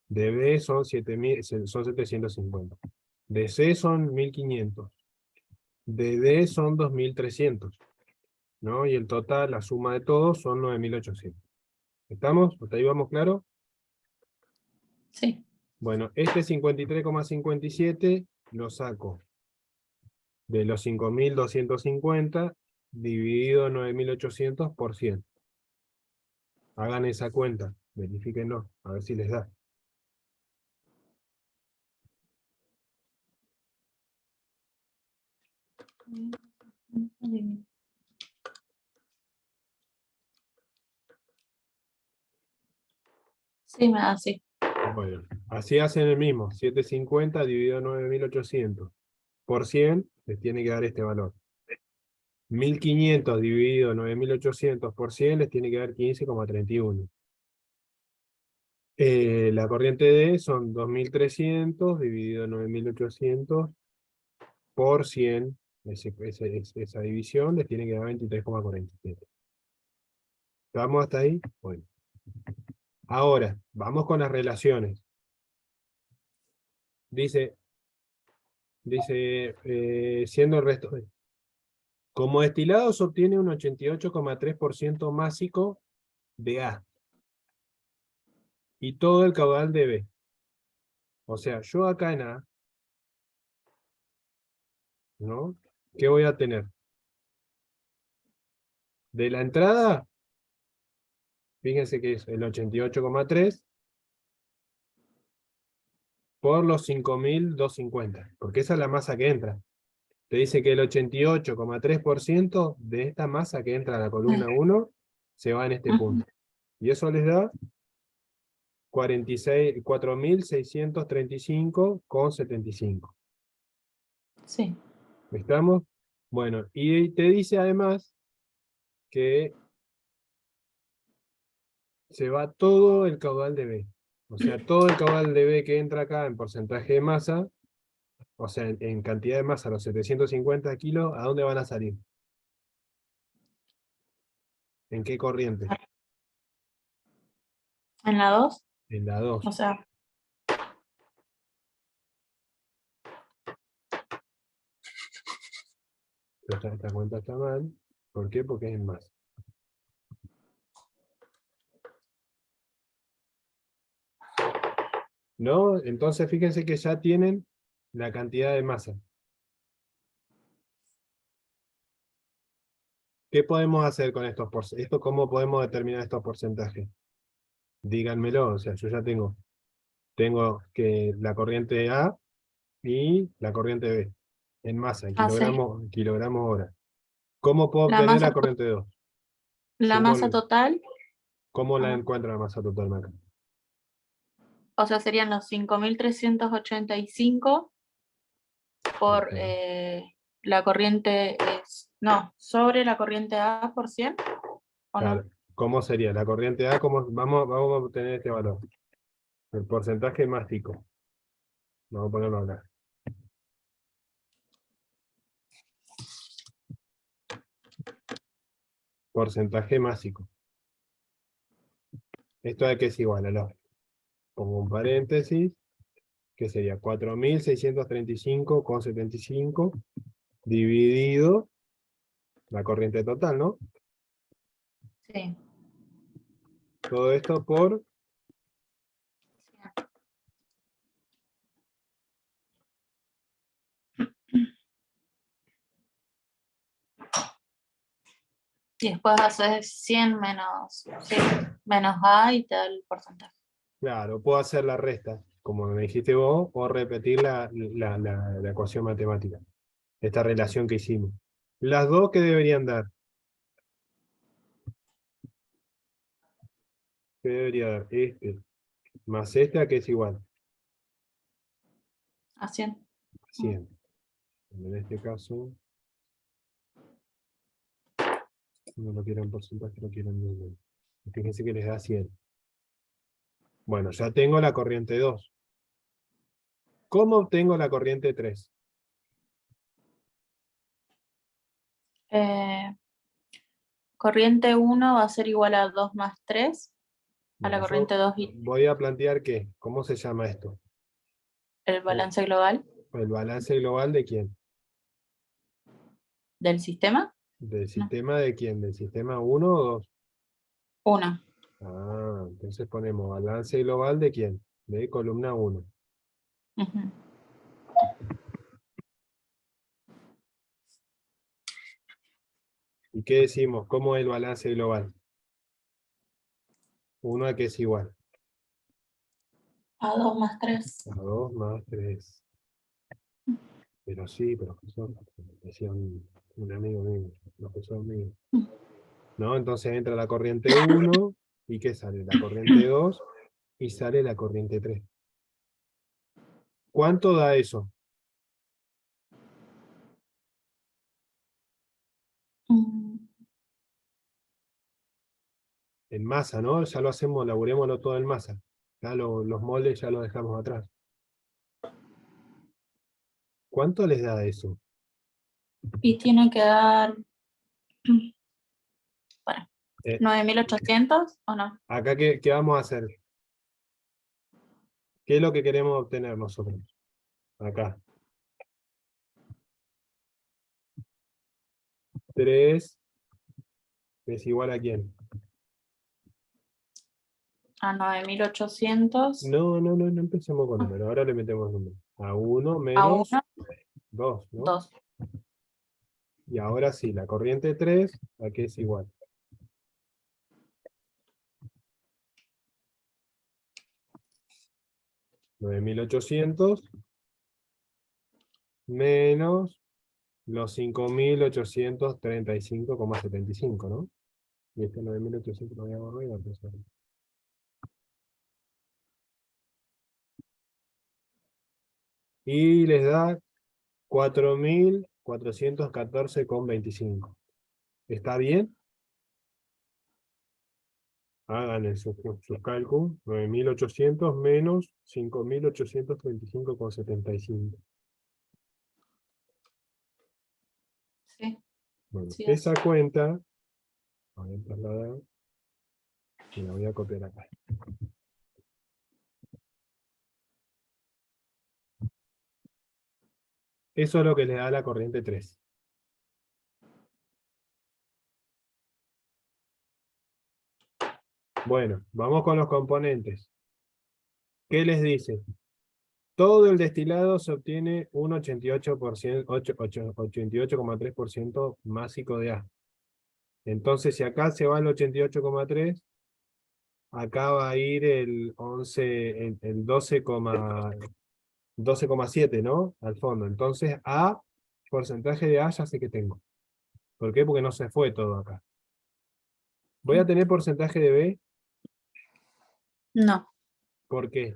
De B son 750. De C son 1500. De D son 2300. ¿No? Y el total, la suma de todos, son 9800. ¿Estamos? ¿Hasta ahí vamos claro? Sí. Bueno, este 53,57 lo saco de los 5250 dividido 9800 por 100. Hagan esa cuenta, verifíquenlo, a ver si les da. Sí, me da así. Bueno, así hacen el mismo, 750 dividido 9800 por 100, les tiene que dar este valor. 1500 dividido 9800 por 100 les tiene que dar 15,31. La corriente D son 2300 dividido 9800 por 100. Esa división les tiene que dar 23,47. ¿Estamos hasta ahí? Bueno. Ahora, vamos con las relaciones. Dice siendo el resto. Como destilado se obtiene un 88,3% másico de A. Y todo el caudal de B. O sea, yo acá en A, ¿no? ¿Qué voy a tener? De la entrada, fíjense que es el 88,3 por los 5250, porque esa es la masa que entra. Te dice que el 88,3% de esta masa que entra a la columna 1 se va en este punto. Y eso les da 4.635,75. Sí. ¿Estamos? Bueno, y te dice además que se va todo el caudal de B. O sea, todo el caudal de B que entra acá en porcentaje de masa, o sea, en cantidad de masa, los 750 kilos, ¿a dónde van a salir? ¿En qué corriente? En la 2, En la 2. o sea, Esta cuenta está mal. ¿Por qué? Porque es en masa. ¿No? Entonces fíjense que ya tienen la cantidad de masa. ¿Qué podemos hacer con estos porcentajes? ¿Cómo podemos determinar estos porcentajes? Díganmelo, o sea, yo ya tengo que la corriente A y la corriente B, en masa, en Ah, sí. kilogramos hora. ¿Cómo puedo La obtener masa, la corriente 2? la masa total, ¿Cómo la ah, encuentro la masa total, Maca? o sea, serían los 5.385 por Ajá. la corriente, no, sobre la corriente A por 100, ¿o no? Claro. ¿Cómo sería? La corriente A, vamos a obtener este valor. El porcentaje másico. Vamos a ponerlo acá. Porcentaje másico. ¿Esto de qué es igual? Pongo un paréntesis, que sería 4.635,75 dividido la corriente total, ¿no? Sí. Todo esto por... Y después haces 100 menos, sí, menos A y te da el porcentaje. Claro, puedo hacer la resta, como me dijiste vos, o repetir la ecuación matemática. Esta relación que hicimos. Las dos que deberían dar. ¿Qué debería dar? Este más esta que es igual A 100. a 100. En este caso, no lo quieren porcentaje, lo quieren número. Fíjense que les da 100. Bueno, ya tengo la corriente 2. ¿Cómo obtengo la corriente 3? Corriente 1 va a ser igual a 2 más 3, a la Bueno, corriente yo 2 y voy a plantear que, ¿cómo se llama esto? el balance global ¿El balance global de quién? del sistema. ¿Del No, sistema de quién? ¿Del sistema 1 o 2? 1. Ah, entonces ponemos balance global de quién? De columna 1. Ujú. ¿Y qué decimos? ¿Cómo es el balance global? 1 a qué es igual. A 2 más 3. A 2 más 3. Pero sí, profesor, decía un amigo mío, profesor mío. ¿No? Entonces entra la corriente 1, ¿y qué sale? La corriente 2, y sale la corriente 3. ¿Cuánto da eso? En masa, ¿no? Ya lo hacemos, laburémoslo todo en masa. Ya los moldes ya los dejamos atrás. ¿Cuánto les da eso? Y tiene que dar, bueno, Eh, 9.800 o no. Acá, ¿qué vamos a hacer? ¿Qué es lo que queremos obtener nosotros? Acá. 3 es igual a quién. A 9.800. No empecemos con números. Ahora le metemos números. A 1 A menos 1, 2, ¿no? 2. Y ahora sí, la corriente 3, ¿a qué es igual? $9.800 menos los 5.835,75, ¿no? Y este 9.800 lo voy a borrar y voy a empezar. Y les da 4.414,25. ¿Está bien? Hagan sus cálculos. 9.800 menos 5.835,75. Sí, Bueno, sí es. esa cuenta, voy a trasladar y la voy a copiar acá. Eso es lo que le da la corriente 3. Bueno, vamos con los componentes. ¿Qué les dice? Todo el destilado se obtiene un 88,3% másico de A. Entonces, si acá se va el 88,3, acá va a ir el 12, el 12, 12,7, ¿no? Al fondo. Entonces, A, porcentaje de A ya sé que tengo. ¿Por qué? Porque no se fue todo acá. Voy a tener porcentaje de B, No, ¿por qué?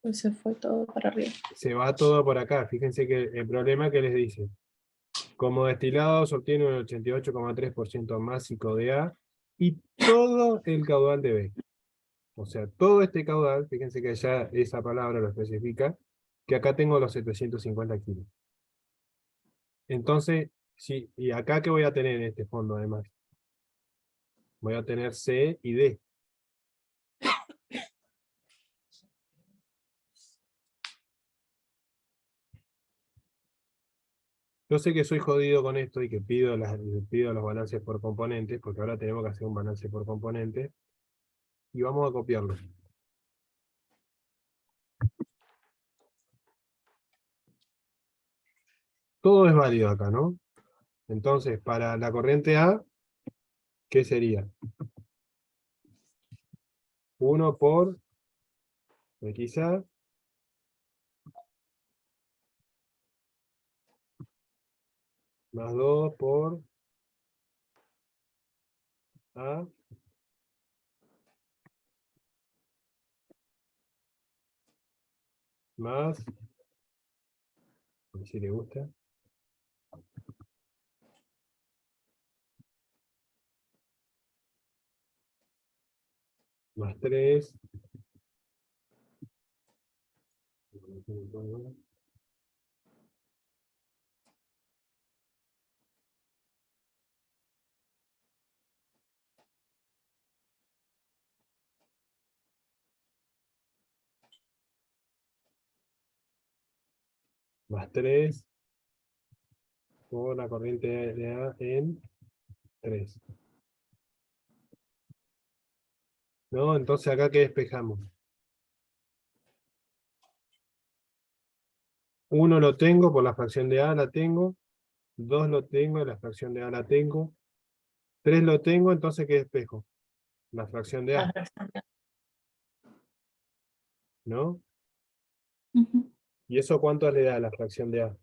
pues se fue todo para arriba. Se va todo por acá. Fíjense que el problema que les dice, como destilado se obtiene un 88,3% másico de A y todo el caudal de B. O sea, todo este caudal, fíjense que ya esa palabra lo especifica, que acá tengo los 750 kilos. Entonces, sí, ¿y acá qué voy a tener en este fondo además? Voy a tener C y D. Yo sé que soy jodido con esto y que pido los balances por componentes, porque ahora tenemos que hacer un balance por componente, y vamos a copiarlo. Todo es válido acá, ¿no? Entonces, para la corriente A, ¿qué sería? 1 por XA más 2 por A más, a ver si le gusta, más 3, más 3 por la corriente de A en 3. ¿No? Entonces acá ¿qué despejamos? 1 lo tengo, por la fracción de A la tengo. 2 lo tengo, la fracción de A la tengo. 3 lo tengo, entonces ¿qué despejo? La fracción de A, ¿no? Ujú. ¿Y eso cuánto le da la fracción de A?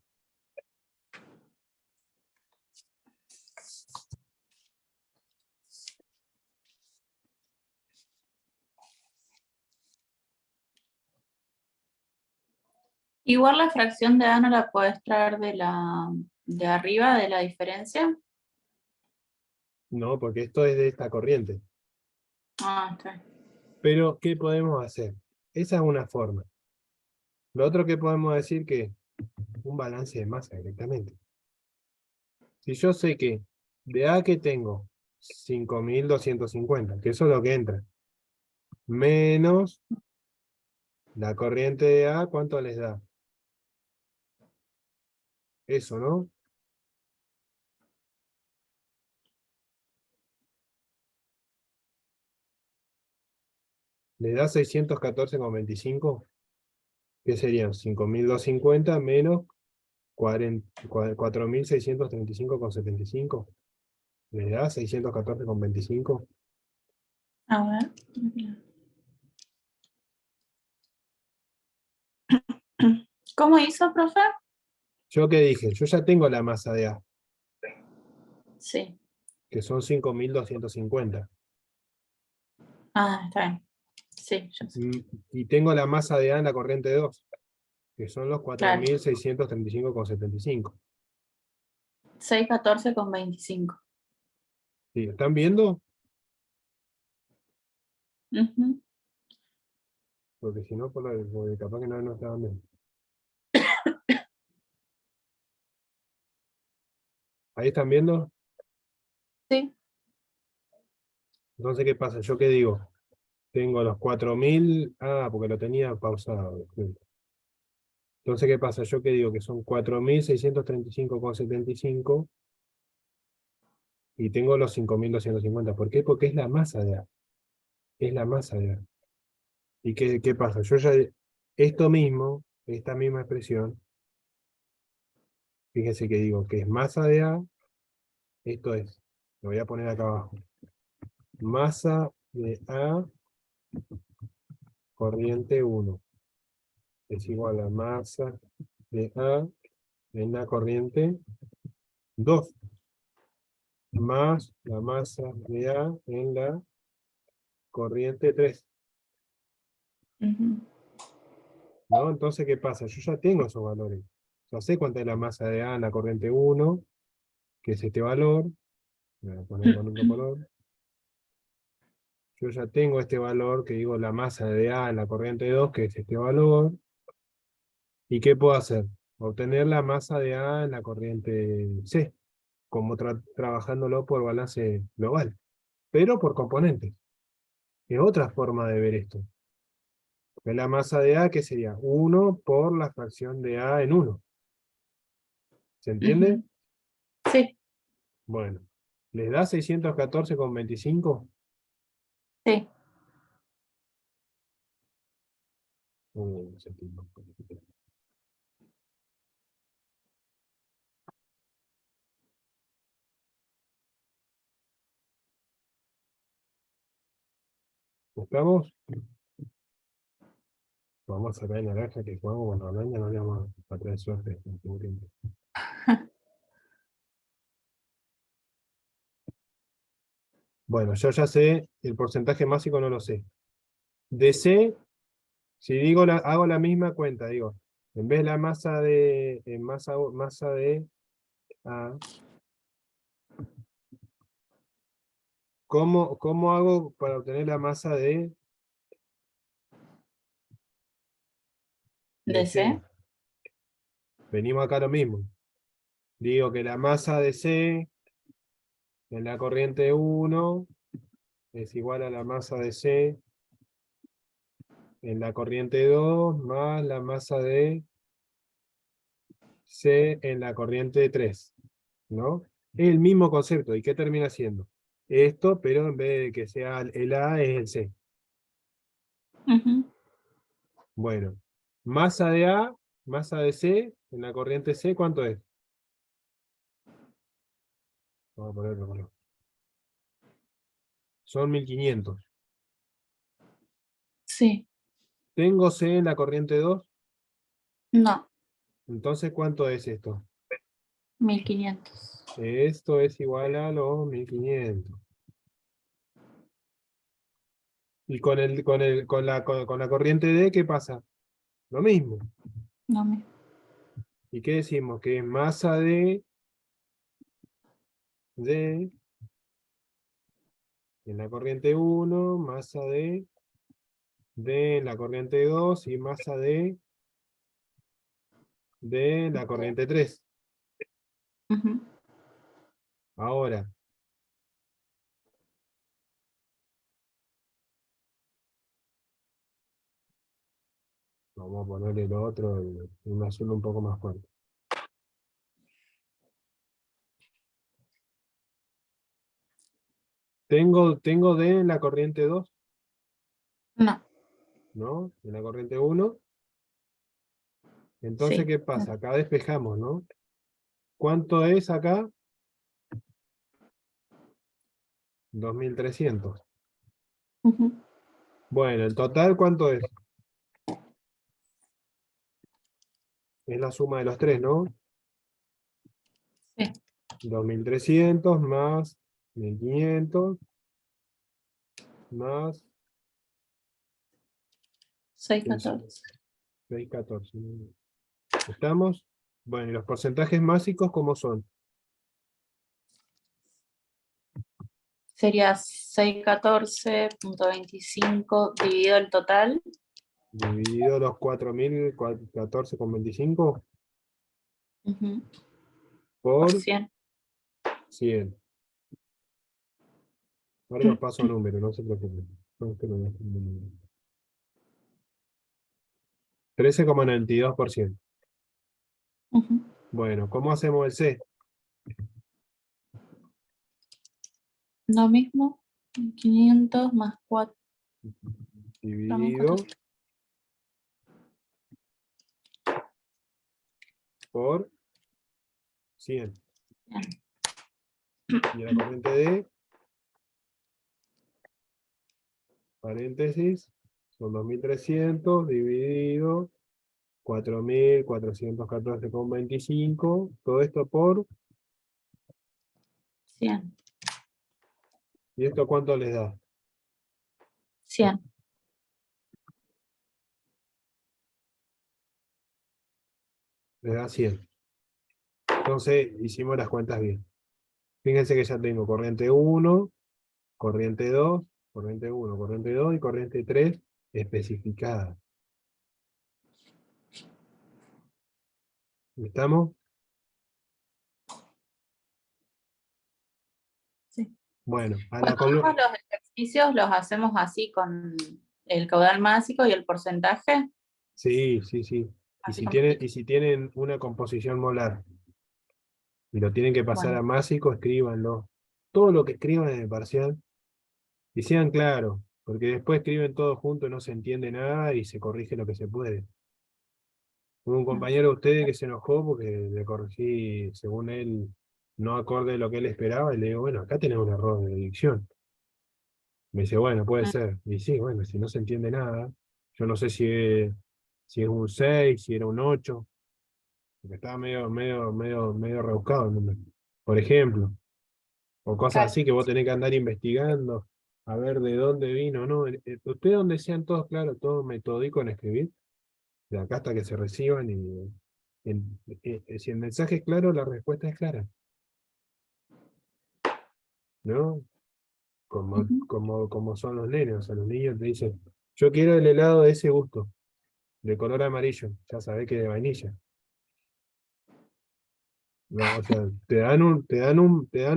Igual la fracción de A no la puedes traer de arriba, de la diferencia. No, porque esto es de esta corriente. Ah, está bien. Pero, ¿qué podemos hacer? Esa es una forma. Lo otro que podemos decir que un balance de masa directamente. Si yo sé que de A que tengo 5250, que eso es lo que entra, menos la corriente de A, ¿cuánto les da? Eso, ¿no? Les da 614,25, que serían 5250 menos 4635,75. Les da 614,25. A ver. ¿Cómo hizo, profe? ¿Yo qué dije? Yo ya tengo la masa de A, Sí. que son 5250. Ah, está bien. Sí, yo sé. Y tengo la masa de A en la corriente 2, que son los Claro. 4635,75. 614,25. ¿Sí? ¿Están viendo? Ujú. Porque si no, porque capaz que no estaban viendo. ¿Ahí están viendo? Sí. Entonces, ¿qué pasa? ¿Yo qué digo? Tengo los 4000. Ah, porque lo tenía pausado. Disculpe. Entonces, ¿qué pasa? ¿Yo qué digo? Que son 4635,75 y tengo los 5250. ¿Por qué? Porque es la masa de A. Es la masa de A. ¿Y qué pasa? Yo ya, esto mismo, esta misma expresión, fíjense que digo que es masa de A, esto es, lo voy a poner acá abajo, masa de A, corriente 1. es igual a masa de A en la corriente 2, más la masa de A en la corriente 3. Ujú. ¿No? Entonces, ¿qué pasa? Yo ya tengo esos valores. Ya sé cuánta es la masa de A en la corriente 1, que es este valor. Me voy a poner con otro color. Yo ya tengo este valor, que digo la masa de A en la corriente 2, que es este valor. ¿Y qué puedo hacer? Obtener la masa de A en la corriente C, como trabajándolo por balance global, pero por componentes. Es otra forma de ver esto. Que la masa de A, que sería 1 por la fracción de A en 1. ¿Se entiende? Ujú. Sí, Bueno, ¿les da 614,25? sí. No sé, no. ¿Estamos? Vamos a sacar el naranja que jugamos con Orlando, no le vamos a traer suerte. Bueno, yo ya sé, el porcentaje mágico no lo sé. De C, si digo hago la misma cuenta, digo, en vez de la masa de masa de A, ¿cómo hago para obtener la masa de C? DC. Venimos acá a lo mismo. Digo que la masa de C en la corriente 1 es igual a la masa de C en la corriente 2 más la masa de C en la corriente 3, ¿no? Es el mismo concepto. ¿Y qué termina siendo? Esto, pero en vez de que sea el A, es el C. Ujú. Bueno, masa de A, masa de C en la corriente C, ¿cuánto es? Vamos a ponerlo color. Son 1500. Sí. Tengo C en la corriente 2, No, entonces ¿cuánto es esto? 1500. Esto es igual a los 1500. Y con la corriente D, ¿qué pasa? Lo mismo. No me. ¿Y qué decimos? Que es masa de D en la corriente 1, masa de D en la corriente 2 y masa de D en la corriente 3. Ujú. Ahora, vamos a ponerle el otro, un azul un poco más fuerte. Tengo D en la corriente 2, No, ¿no? En la corriente 1. Entonces, sí. ¿qué pasa? Acá despejamos, ¿no? ¿Cuánto es acá? 2300. Ujú. Bueno, el total, ¿cuánto es? Es la suma de los tres, ¿no? Sí. 2300 más 1500 más 614. 614. ¿Estamos? Bueno, ¿y los porcentajes máxicos cómo son? Sería 614,25 dividido el total Dividido los 4014,25 ujú, por por 100. 100. Ahora los paso a número, no se preocupen. No, este no es el número. 13,92%. Ujú. Bueno, ¿cómo hacemos el C? Lo mismo, 500 más 4, Dividido por 100. Y la corriente D, paréntesis, son 2300 dividido 4.414,25, todo esto por, 100. ¿y esto cuánto les da? 100. Les da 100. Entonces hicimos las cuentas bien. Fíjense que ya tengo corriente 1, corriente 2, corriente 1, corriente 2 y corriente 3 especificada. ¿Estamos? Sí. Bueno, a la Cuando columna. hacemos los ejercicios, los hacemos así con el caudal másico y el porcentaje. Sí, sí, sí. Así completito. Y si tienen una composición molar y lo tienen que pasar Bueno. a másico, escríbanlo. Todo lo que escriban en el parcial y sean claros, porque después escriben todo junto y no se entiende nada y se corrige lo que se puede. Hubo un compañero de ustedes que se enojó porque le corregí, según él, no acorde a lo que él esperaba, y le digo, bueno, acá tenemos un error de dicción. Me dice, bueno, puede ser. Y sí, bueno, si no se entiende nada, yo no sé si es un 6 si era un 8 porque estaba medio rebuscado el número. Por ejemplo, o cosas Claro. así que vos tenés que andar investigando, a ver de dónde vino, ¿no? Ustedes donde sean todos claros, todos metódicos en escribir, de acá hasta que se reciban y si el mensaje es claro, la respuesta es clara, ¿no? Ujú. Como son los nenes, o sea, los niños te dicen, yo quiero el helado de ese gusto, de color amarillo, ya sabés que de vainilla. No, o sea, te dan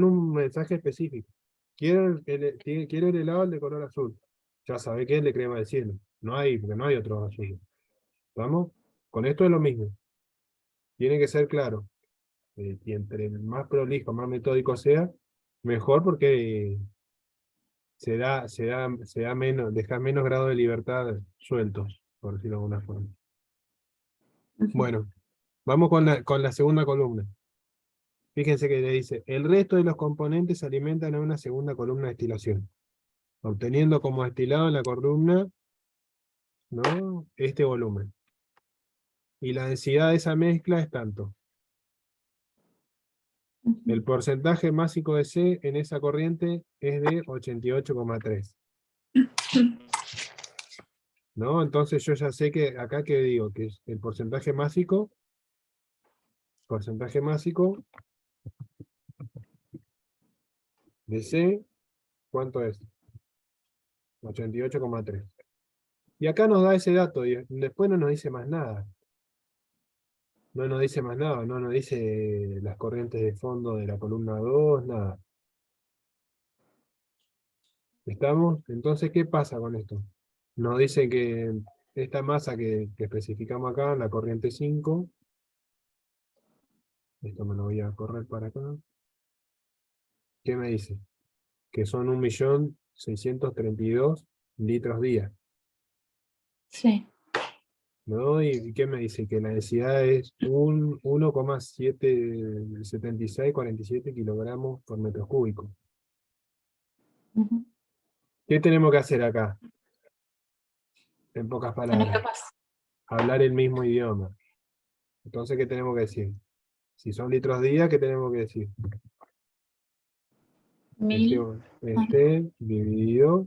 un mensaje específico. Quiero el helado de color azul. Ya sabés que es de crema de cielo. No hay, porque no hay otro azul. ¿Vamos? Con esto es lo mismo. Tiene que ser claro. Y entre más prolijo, más metódico sea, mejor porque se da menos, deja menos grado de libertad sueltos, por decirlo de alguna forma. Ujú. Bueno, vamos con la segunda columna. Fíjense que le dice, el resto de los componentes alimentan a una segunda columna de destilación, obteniendo como destilado en la columna, ¿no? Este volumen. Y la densidad de esa mezcla es tanto. Ujú. El porcentaje másico de C en esa corriente es de 88,3. ¿No? Entonces yo ya sé que acá que digo, que es el porcentaje másico de C, ¿cuánto es? 88,3. Y acá nos da ese dato y después no nos dice más nada. No nos dice más nada, no nos dice las corrientes de fondo de la columna 2 nada. ¿Estamos? Entonces, ¿qué pasa con esto? Nos dice que esta masa que especificamos acá, la corriente 5, esto me lo voy a correr para acá. ¿Qué me dice? Que son 1.632.000 litros día. Sí. ¿No? ¿Y qué me dice? Que la densidad es 1,7647 kilogramos por metro cúbico. Ujú. ¿Qué tenemos que hacer acá? En pocas Tenés que palabras, pasar hablar el mismo idioma. Entonces, ¿qué tenemos que decir? Si son litros día, ¿qué tenemos que decir? Este, 1000. este dividido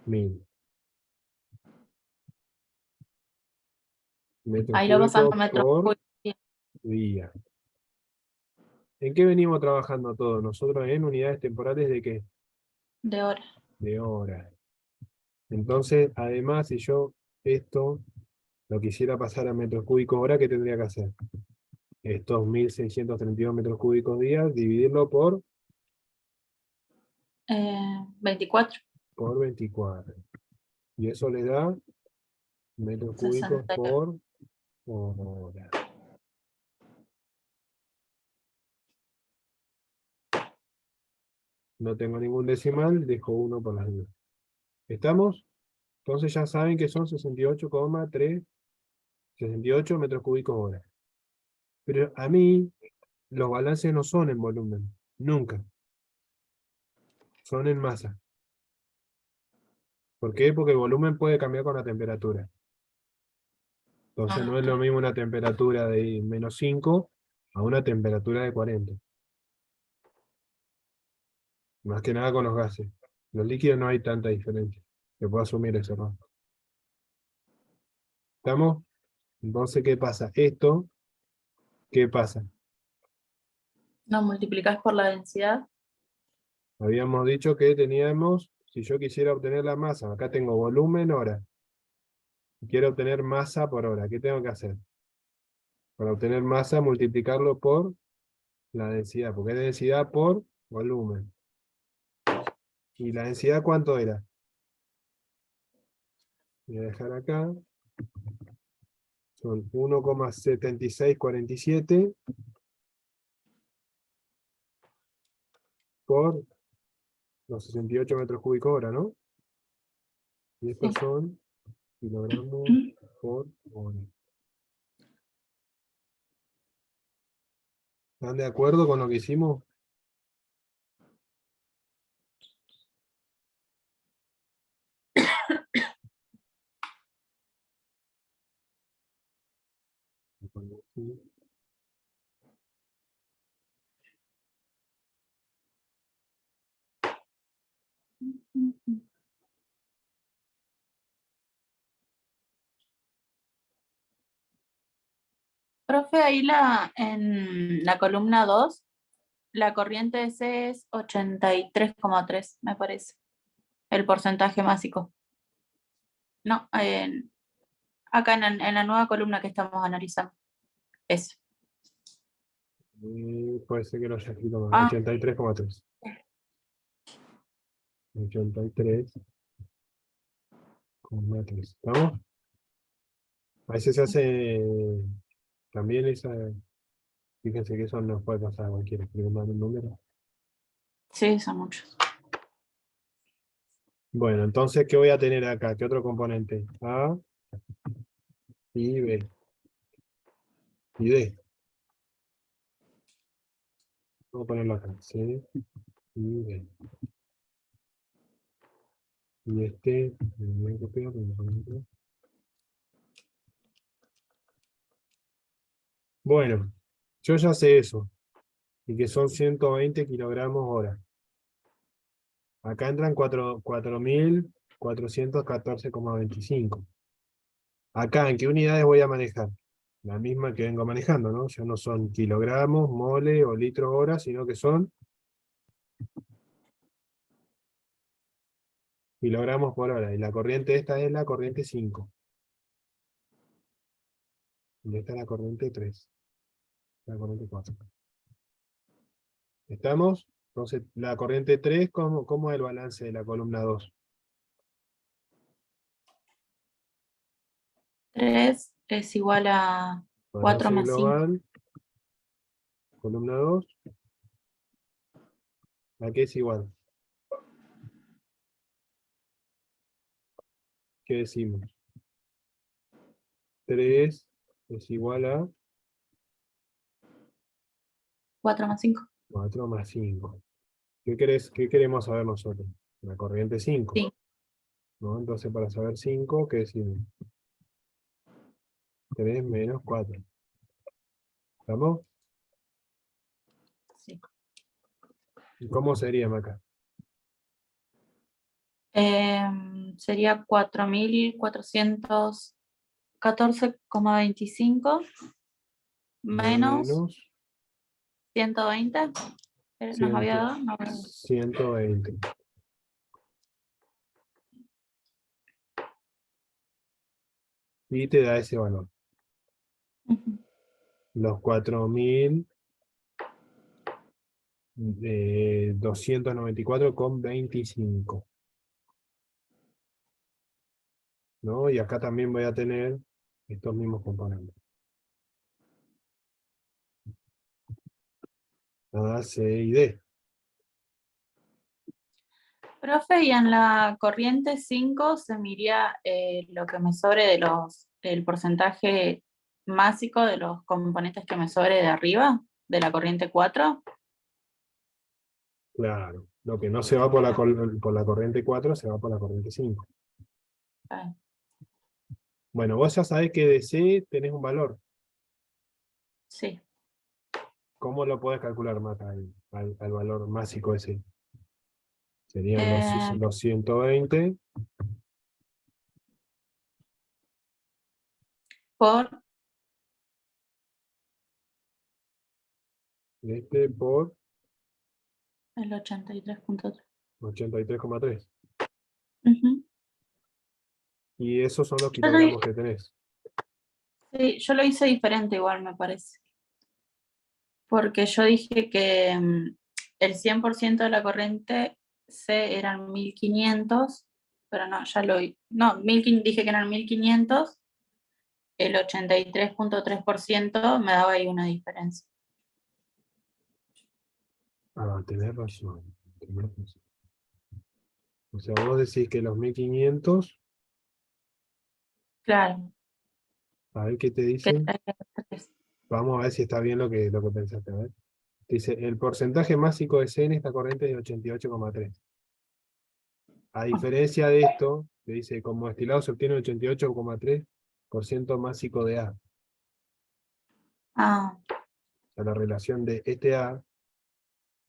1.000 metros Ahí lo pasan a cúbicos metros por cúbicos día. ¿En qué venimos trabajando todos? Nosotros en unidades temporales de qué? de hora. De horas. Entonces, además, si yo esto lo quisiera pasar a metros cúbicos hora, ¿qué tendría que hacer? Estos 1.632 metros cúbicos día, dividirlo Eh, 24. por 24. Y eso le da metros cúbicos 68. por hora. No tengo ningún decimal, dejo uno por las dudas. ¿Estamos? Entonces ya saben que son 68,368 metros cúbicos hora. Pero a mí los balances no son en volumen, nunca. Son en masa. ¿Por qué? Porque el volumen puede cambiar con la temperatura. Entonces no es ok. lo mismo una temperatura de -5 a una temperatura de 40. Más que nada con los gases. Los líquidos no hay tanta diferencia. Se puede asumir eso, ¿no? ¿Estamos? Entonces, ¿qué pasa? Esto, ¿qué pasa? ¿No multiplicás por la densidad? Habíamos dicho que teníamos, si yo quisiera obtener la masa, acá tengo volumen hora. Quiero obtener masa por hora. ¿Qué tengo que hacer? Para obtener masa, multiplicarlo por la densidad, porque es densidad por volumen. ¿Y la densidad cuánto era? Voy a dejar acá. Son 1,7647 por los 68 metros cúbicos hora, ¿no? Y estos Sí. son kilogramos por hora. ¿Están de acuerdo con lo que hicimos? Profe, ahí en la columna 2 la corriente C es 83,3 me parece. El porcentaje másico. No, acá en la nueva columna que estamos analizando. Eso. Puede ser que lo haya escrito mal. Ah, 83,3. 83,3. ¿Estamos? A veces se hace también esa. Fíjense que eso no puede pasar a cualquiera. Escribe mal un número. sí, son muchos. Bueno, entonces, ¿qué voy a tener acá? ¿Qué otro componente? A y B. Y D. Vamos a ponerlo acá. C y D. Y este, me copio, bueno, yo ya sé eso. Y que son 120 kilogramos hora. Acá entran 4.414,25. Acá, ¿en qué unidades voy a manejar? La misma que vengo manejando, ¿no? Ya no son kilogramos, mole o litros hora, sino que son kilogramos por hora. Y la corriente esta es la corriente 5. Y esta es la corriente 3. La corriente 4. ¿Estamos? Entonces, la corriente 3, ¿cómo es el balance de la columna 2? 3 es igual a 4 Balance más 5. global, columna 2, ¿a qué es igual? ¿Qué decimos? 3 es igual a 4 más 5. 4 más 5. ¿Qué queremos saber nosotros? La corriente 5, Sí, ¿no? Entonces, para saber 5, ¿qué decimos? 3 menos 4. ¿Estamos? sí. ¿Y cómo sería, Maca? Sería 4.414,25 menos Menos 120. Nos 100, había dado. No, 120. Y te da ese valor. ujú. Los 4.294,25. ¿No? Y acá también voy a tener estos mismos componentes. A, C y D. Profe, y en la corriente 5 se miría lo que me sobre el porcentaje másico de los componentes que me sobre de arriba, de la corriente 4. Claro. Lo que no se va por la corriente 4 se va por la corriente 5. Ah, Bueno, vos ya sabés que de C tenés un valor. Sí. ¿Cómo lo podés calcular, Marta, al valor másico ese? Serían Eh, los 120 por por el 83.3. 83,3. Ujú. Y esos son los Yo lo, kilogramos que tenés. sí, yo lo hice diferente igual, me parece. Porque yo dije que el 100% de la corriente C eran 1500, pero no, ya lo vi. No, dije que eran 1500, el 83.3% me daba ahí una diferencia. Ah, tenés razón. Tenés razón. O sea, vos decís que los 1500, Claro, a ver qué te que dicen. tres. Vamos a ver si está bien lo que pensaste. A ver. Dice, el porcentaje másico de C en esta corriente es de 88,3. A diferencia de esto, que dice, como destilado se obtiene 88,3% másico de A. O Ah, sea, la relación de este A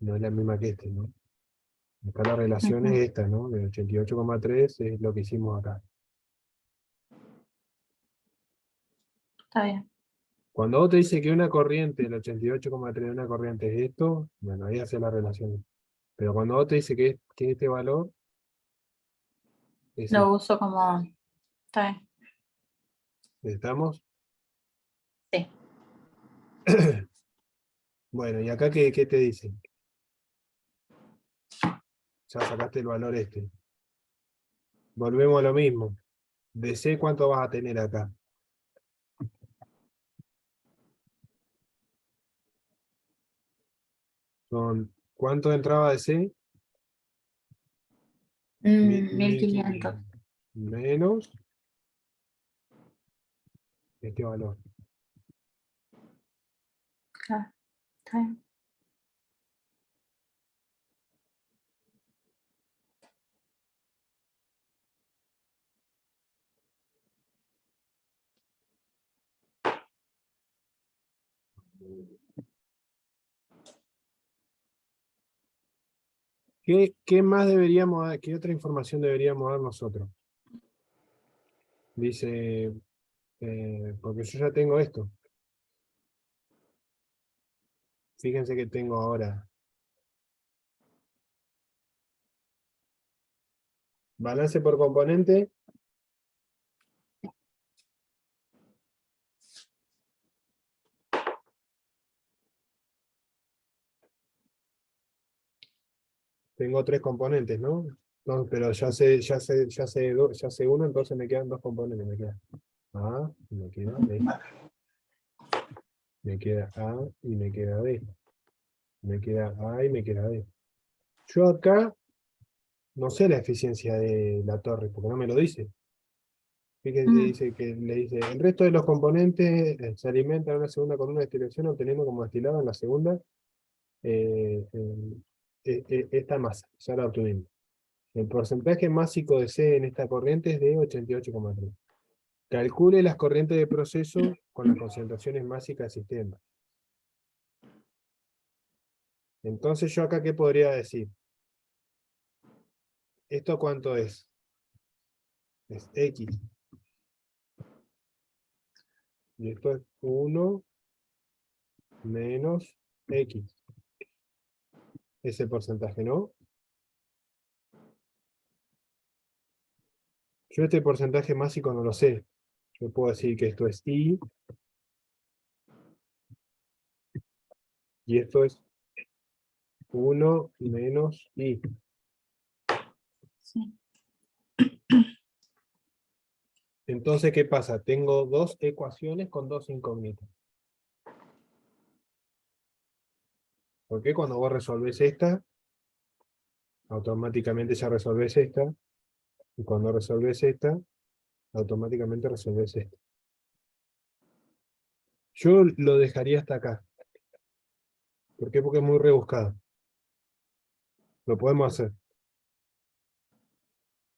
no es la misma que este, ¿no? Acá la relación ujú, es esta, ¿no? De 88,3 es lo que hicimos acá. está bien. Cuando vos te dice que una corriente, el 88,3 de una corriente es esto, bueno, ahí hace la relación. Pero cuando vos te dice que este valor es Lo este. uso como, está bien. ¿Estamos? Sí. Bueno, ¿y acá qué te dice? Ya sacaste el valor este. Volvemos a lo mismo. De C, ¿cuánto vas a tener acá? ¿Cuánto entraba de C? 1500. 1500 menos este valor. Claro, está bien. ¿Qué más deberíamos dar? ¿Qué otra información deberíamos dar nosotros? Dice, porque yo ya tengo esto. Fíjense que tengo ahora balance por componente. Tengo tres componentes, ¿no? No, pero ya sé uno, entonces me quedan dos componentes. Me queda A, y me queda B. Me queda A y me queda B. Me queda A y me queda B. Yo acá no sé la eficiencia de la torre, porque no me lo dice. Fíjense, Mm, dice que le dice, el resto de los componentes se alimentan en una segunda columna de destilación, obteniendo como destilado en la segunda eh, esta masa. Ya la obtuvimos. El porcentaje másico de C en esta corriente es de 88,3. Calcule las corrientes de proceso con las concentraciones másicas del sistema. Entonces yo acá, ¿qué podría decir? ¿Esto cuánto es? Es X. Y esto es 1 menos X. Ese porcentaje, ¿no? Yo este porcentaje másico no lo sé. Yo puedo decir que esto es I y esto es 1 menos I. sí. Entonces, ¿qué pasa? Tengo dos ecuaciones con dos incógnitas. Porque cuando vos resolvés esta, automáticamente ya resolvés esta. Y cuando resolvés esta, automáticamente resolvés esta. Yo lo dejaría hasta acá. ¿Por qué? Porque es muy rebuscado. Lo podemos hacer.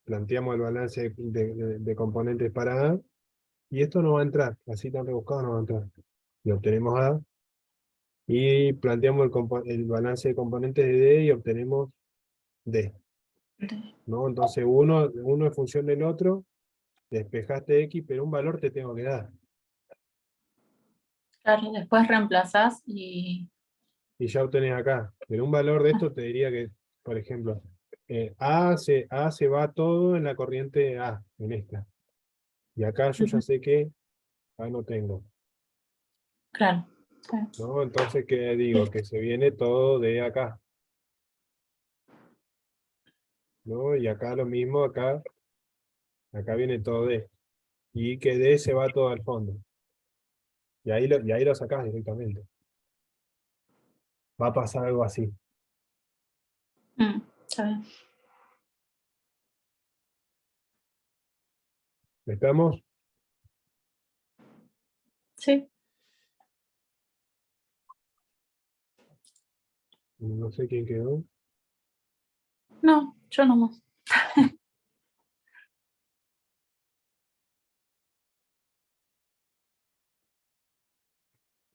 Planteamos el balance de componentes para A Y esto no va a entrar, así tan rebuscado no va a entrar. Y obtenemos A, y planteamos el balance de componentes de D y obtenemos D, ¿no? Entonces uno es función del otro, despejaste X, pero un valor te tengo que dar. Claro, después reemplazás y... Y ya obtenés acá. Pero un valor de esto te diría que, por ejemplo, A se va todo en la corriente A, en esta. Y acá yo ya Ujú, sé que A no tengo, claro. Sí. ¿no? Entonces, ¿qué digo? Que se viene todo de acá, ¿no? Y acá lo mismo, acá viene todo D. Y que D se va todo al fondo. Y ahí lo sacás directamente. Va a pasar algo así. Está bien. ¿Estamos? Sí. No sé quién quedó. No, yo no más.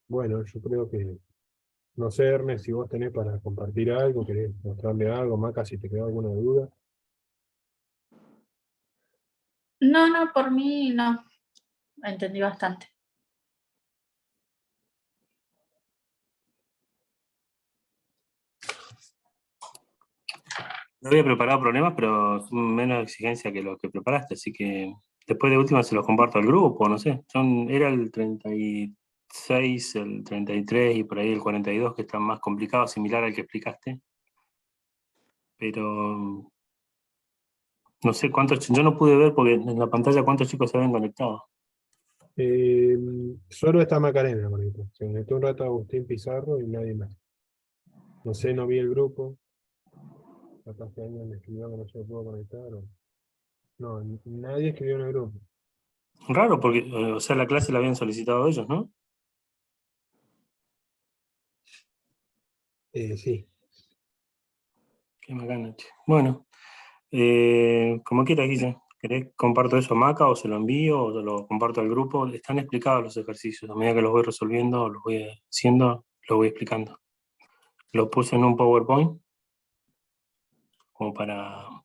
Bueno, yo creo que, no sé, Ernest, si vos tenés para compartir algo, querés mostrarme algo, Maca, si te quedó alguna duda. No, no, por mí no. Entendí bastante. No había preparado problemas, pero son menos exigencia que lo que preparaste, así que después de última se los comparto al grupo, no sé. Era el 36, el 33 y por ahí el 42 que están más complicados, similar al que explicaste. Pero no sé cuántos, yo no pude ver porque en la pantalla cuántos chicos se habían conectado. Eh, Solo está Macarena, bonito. Se conectó un rato Agustín Pizarro y nadie más. No sé, no vi el grupo. Capaz que alguien me escribió que no se pudo conectar. No, nadie escribió en el grupo. Raro porque, o sea, la clase la habían solicitado ellos, ¿no? Sí. Qué macana, che. Bueno, como quieras, Guille. ¿Querés comparto eso a Maca o se lo envío o lo comparto al grupo? Están explicados los ejercicios. A medida que los voy resolviendo, los voy haciendo, los voy explicando. Los puse en un PowerPoint como para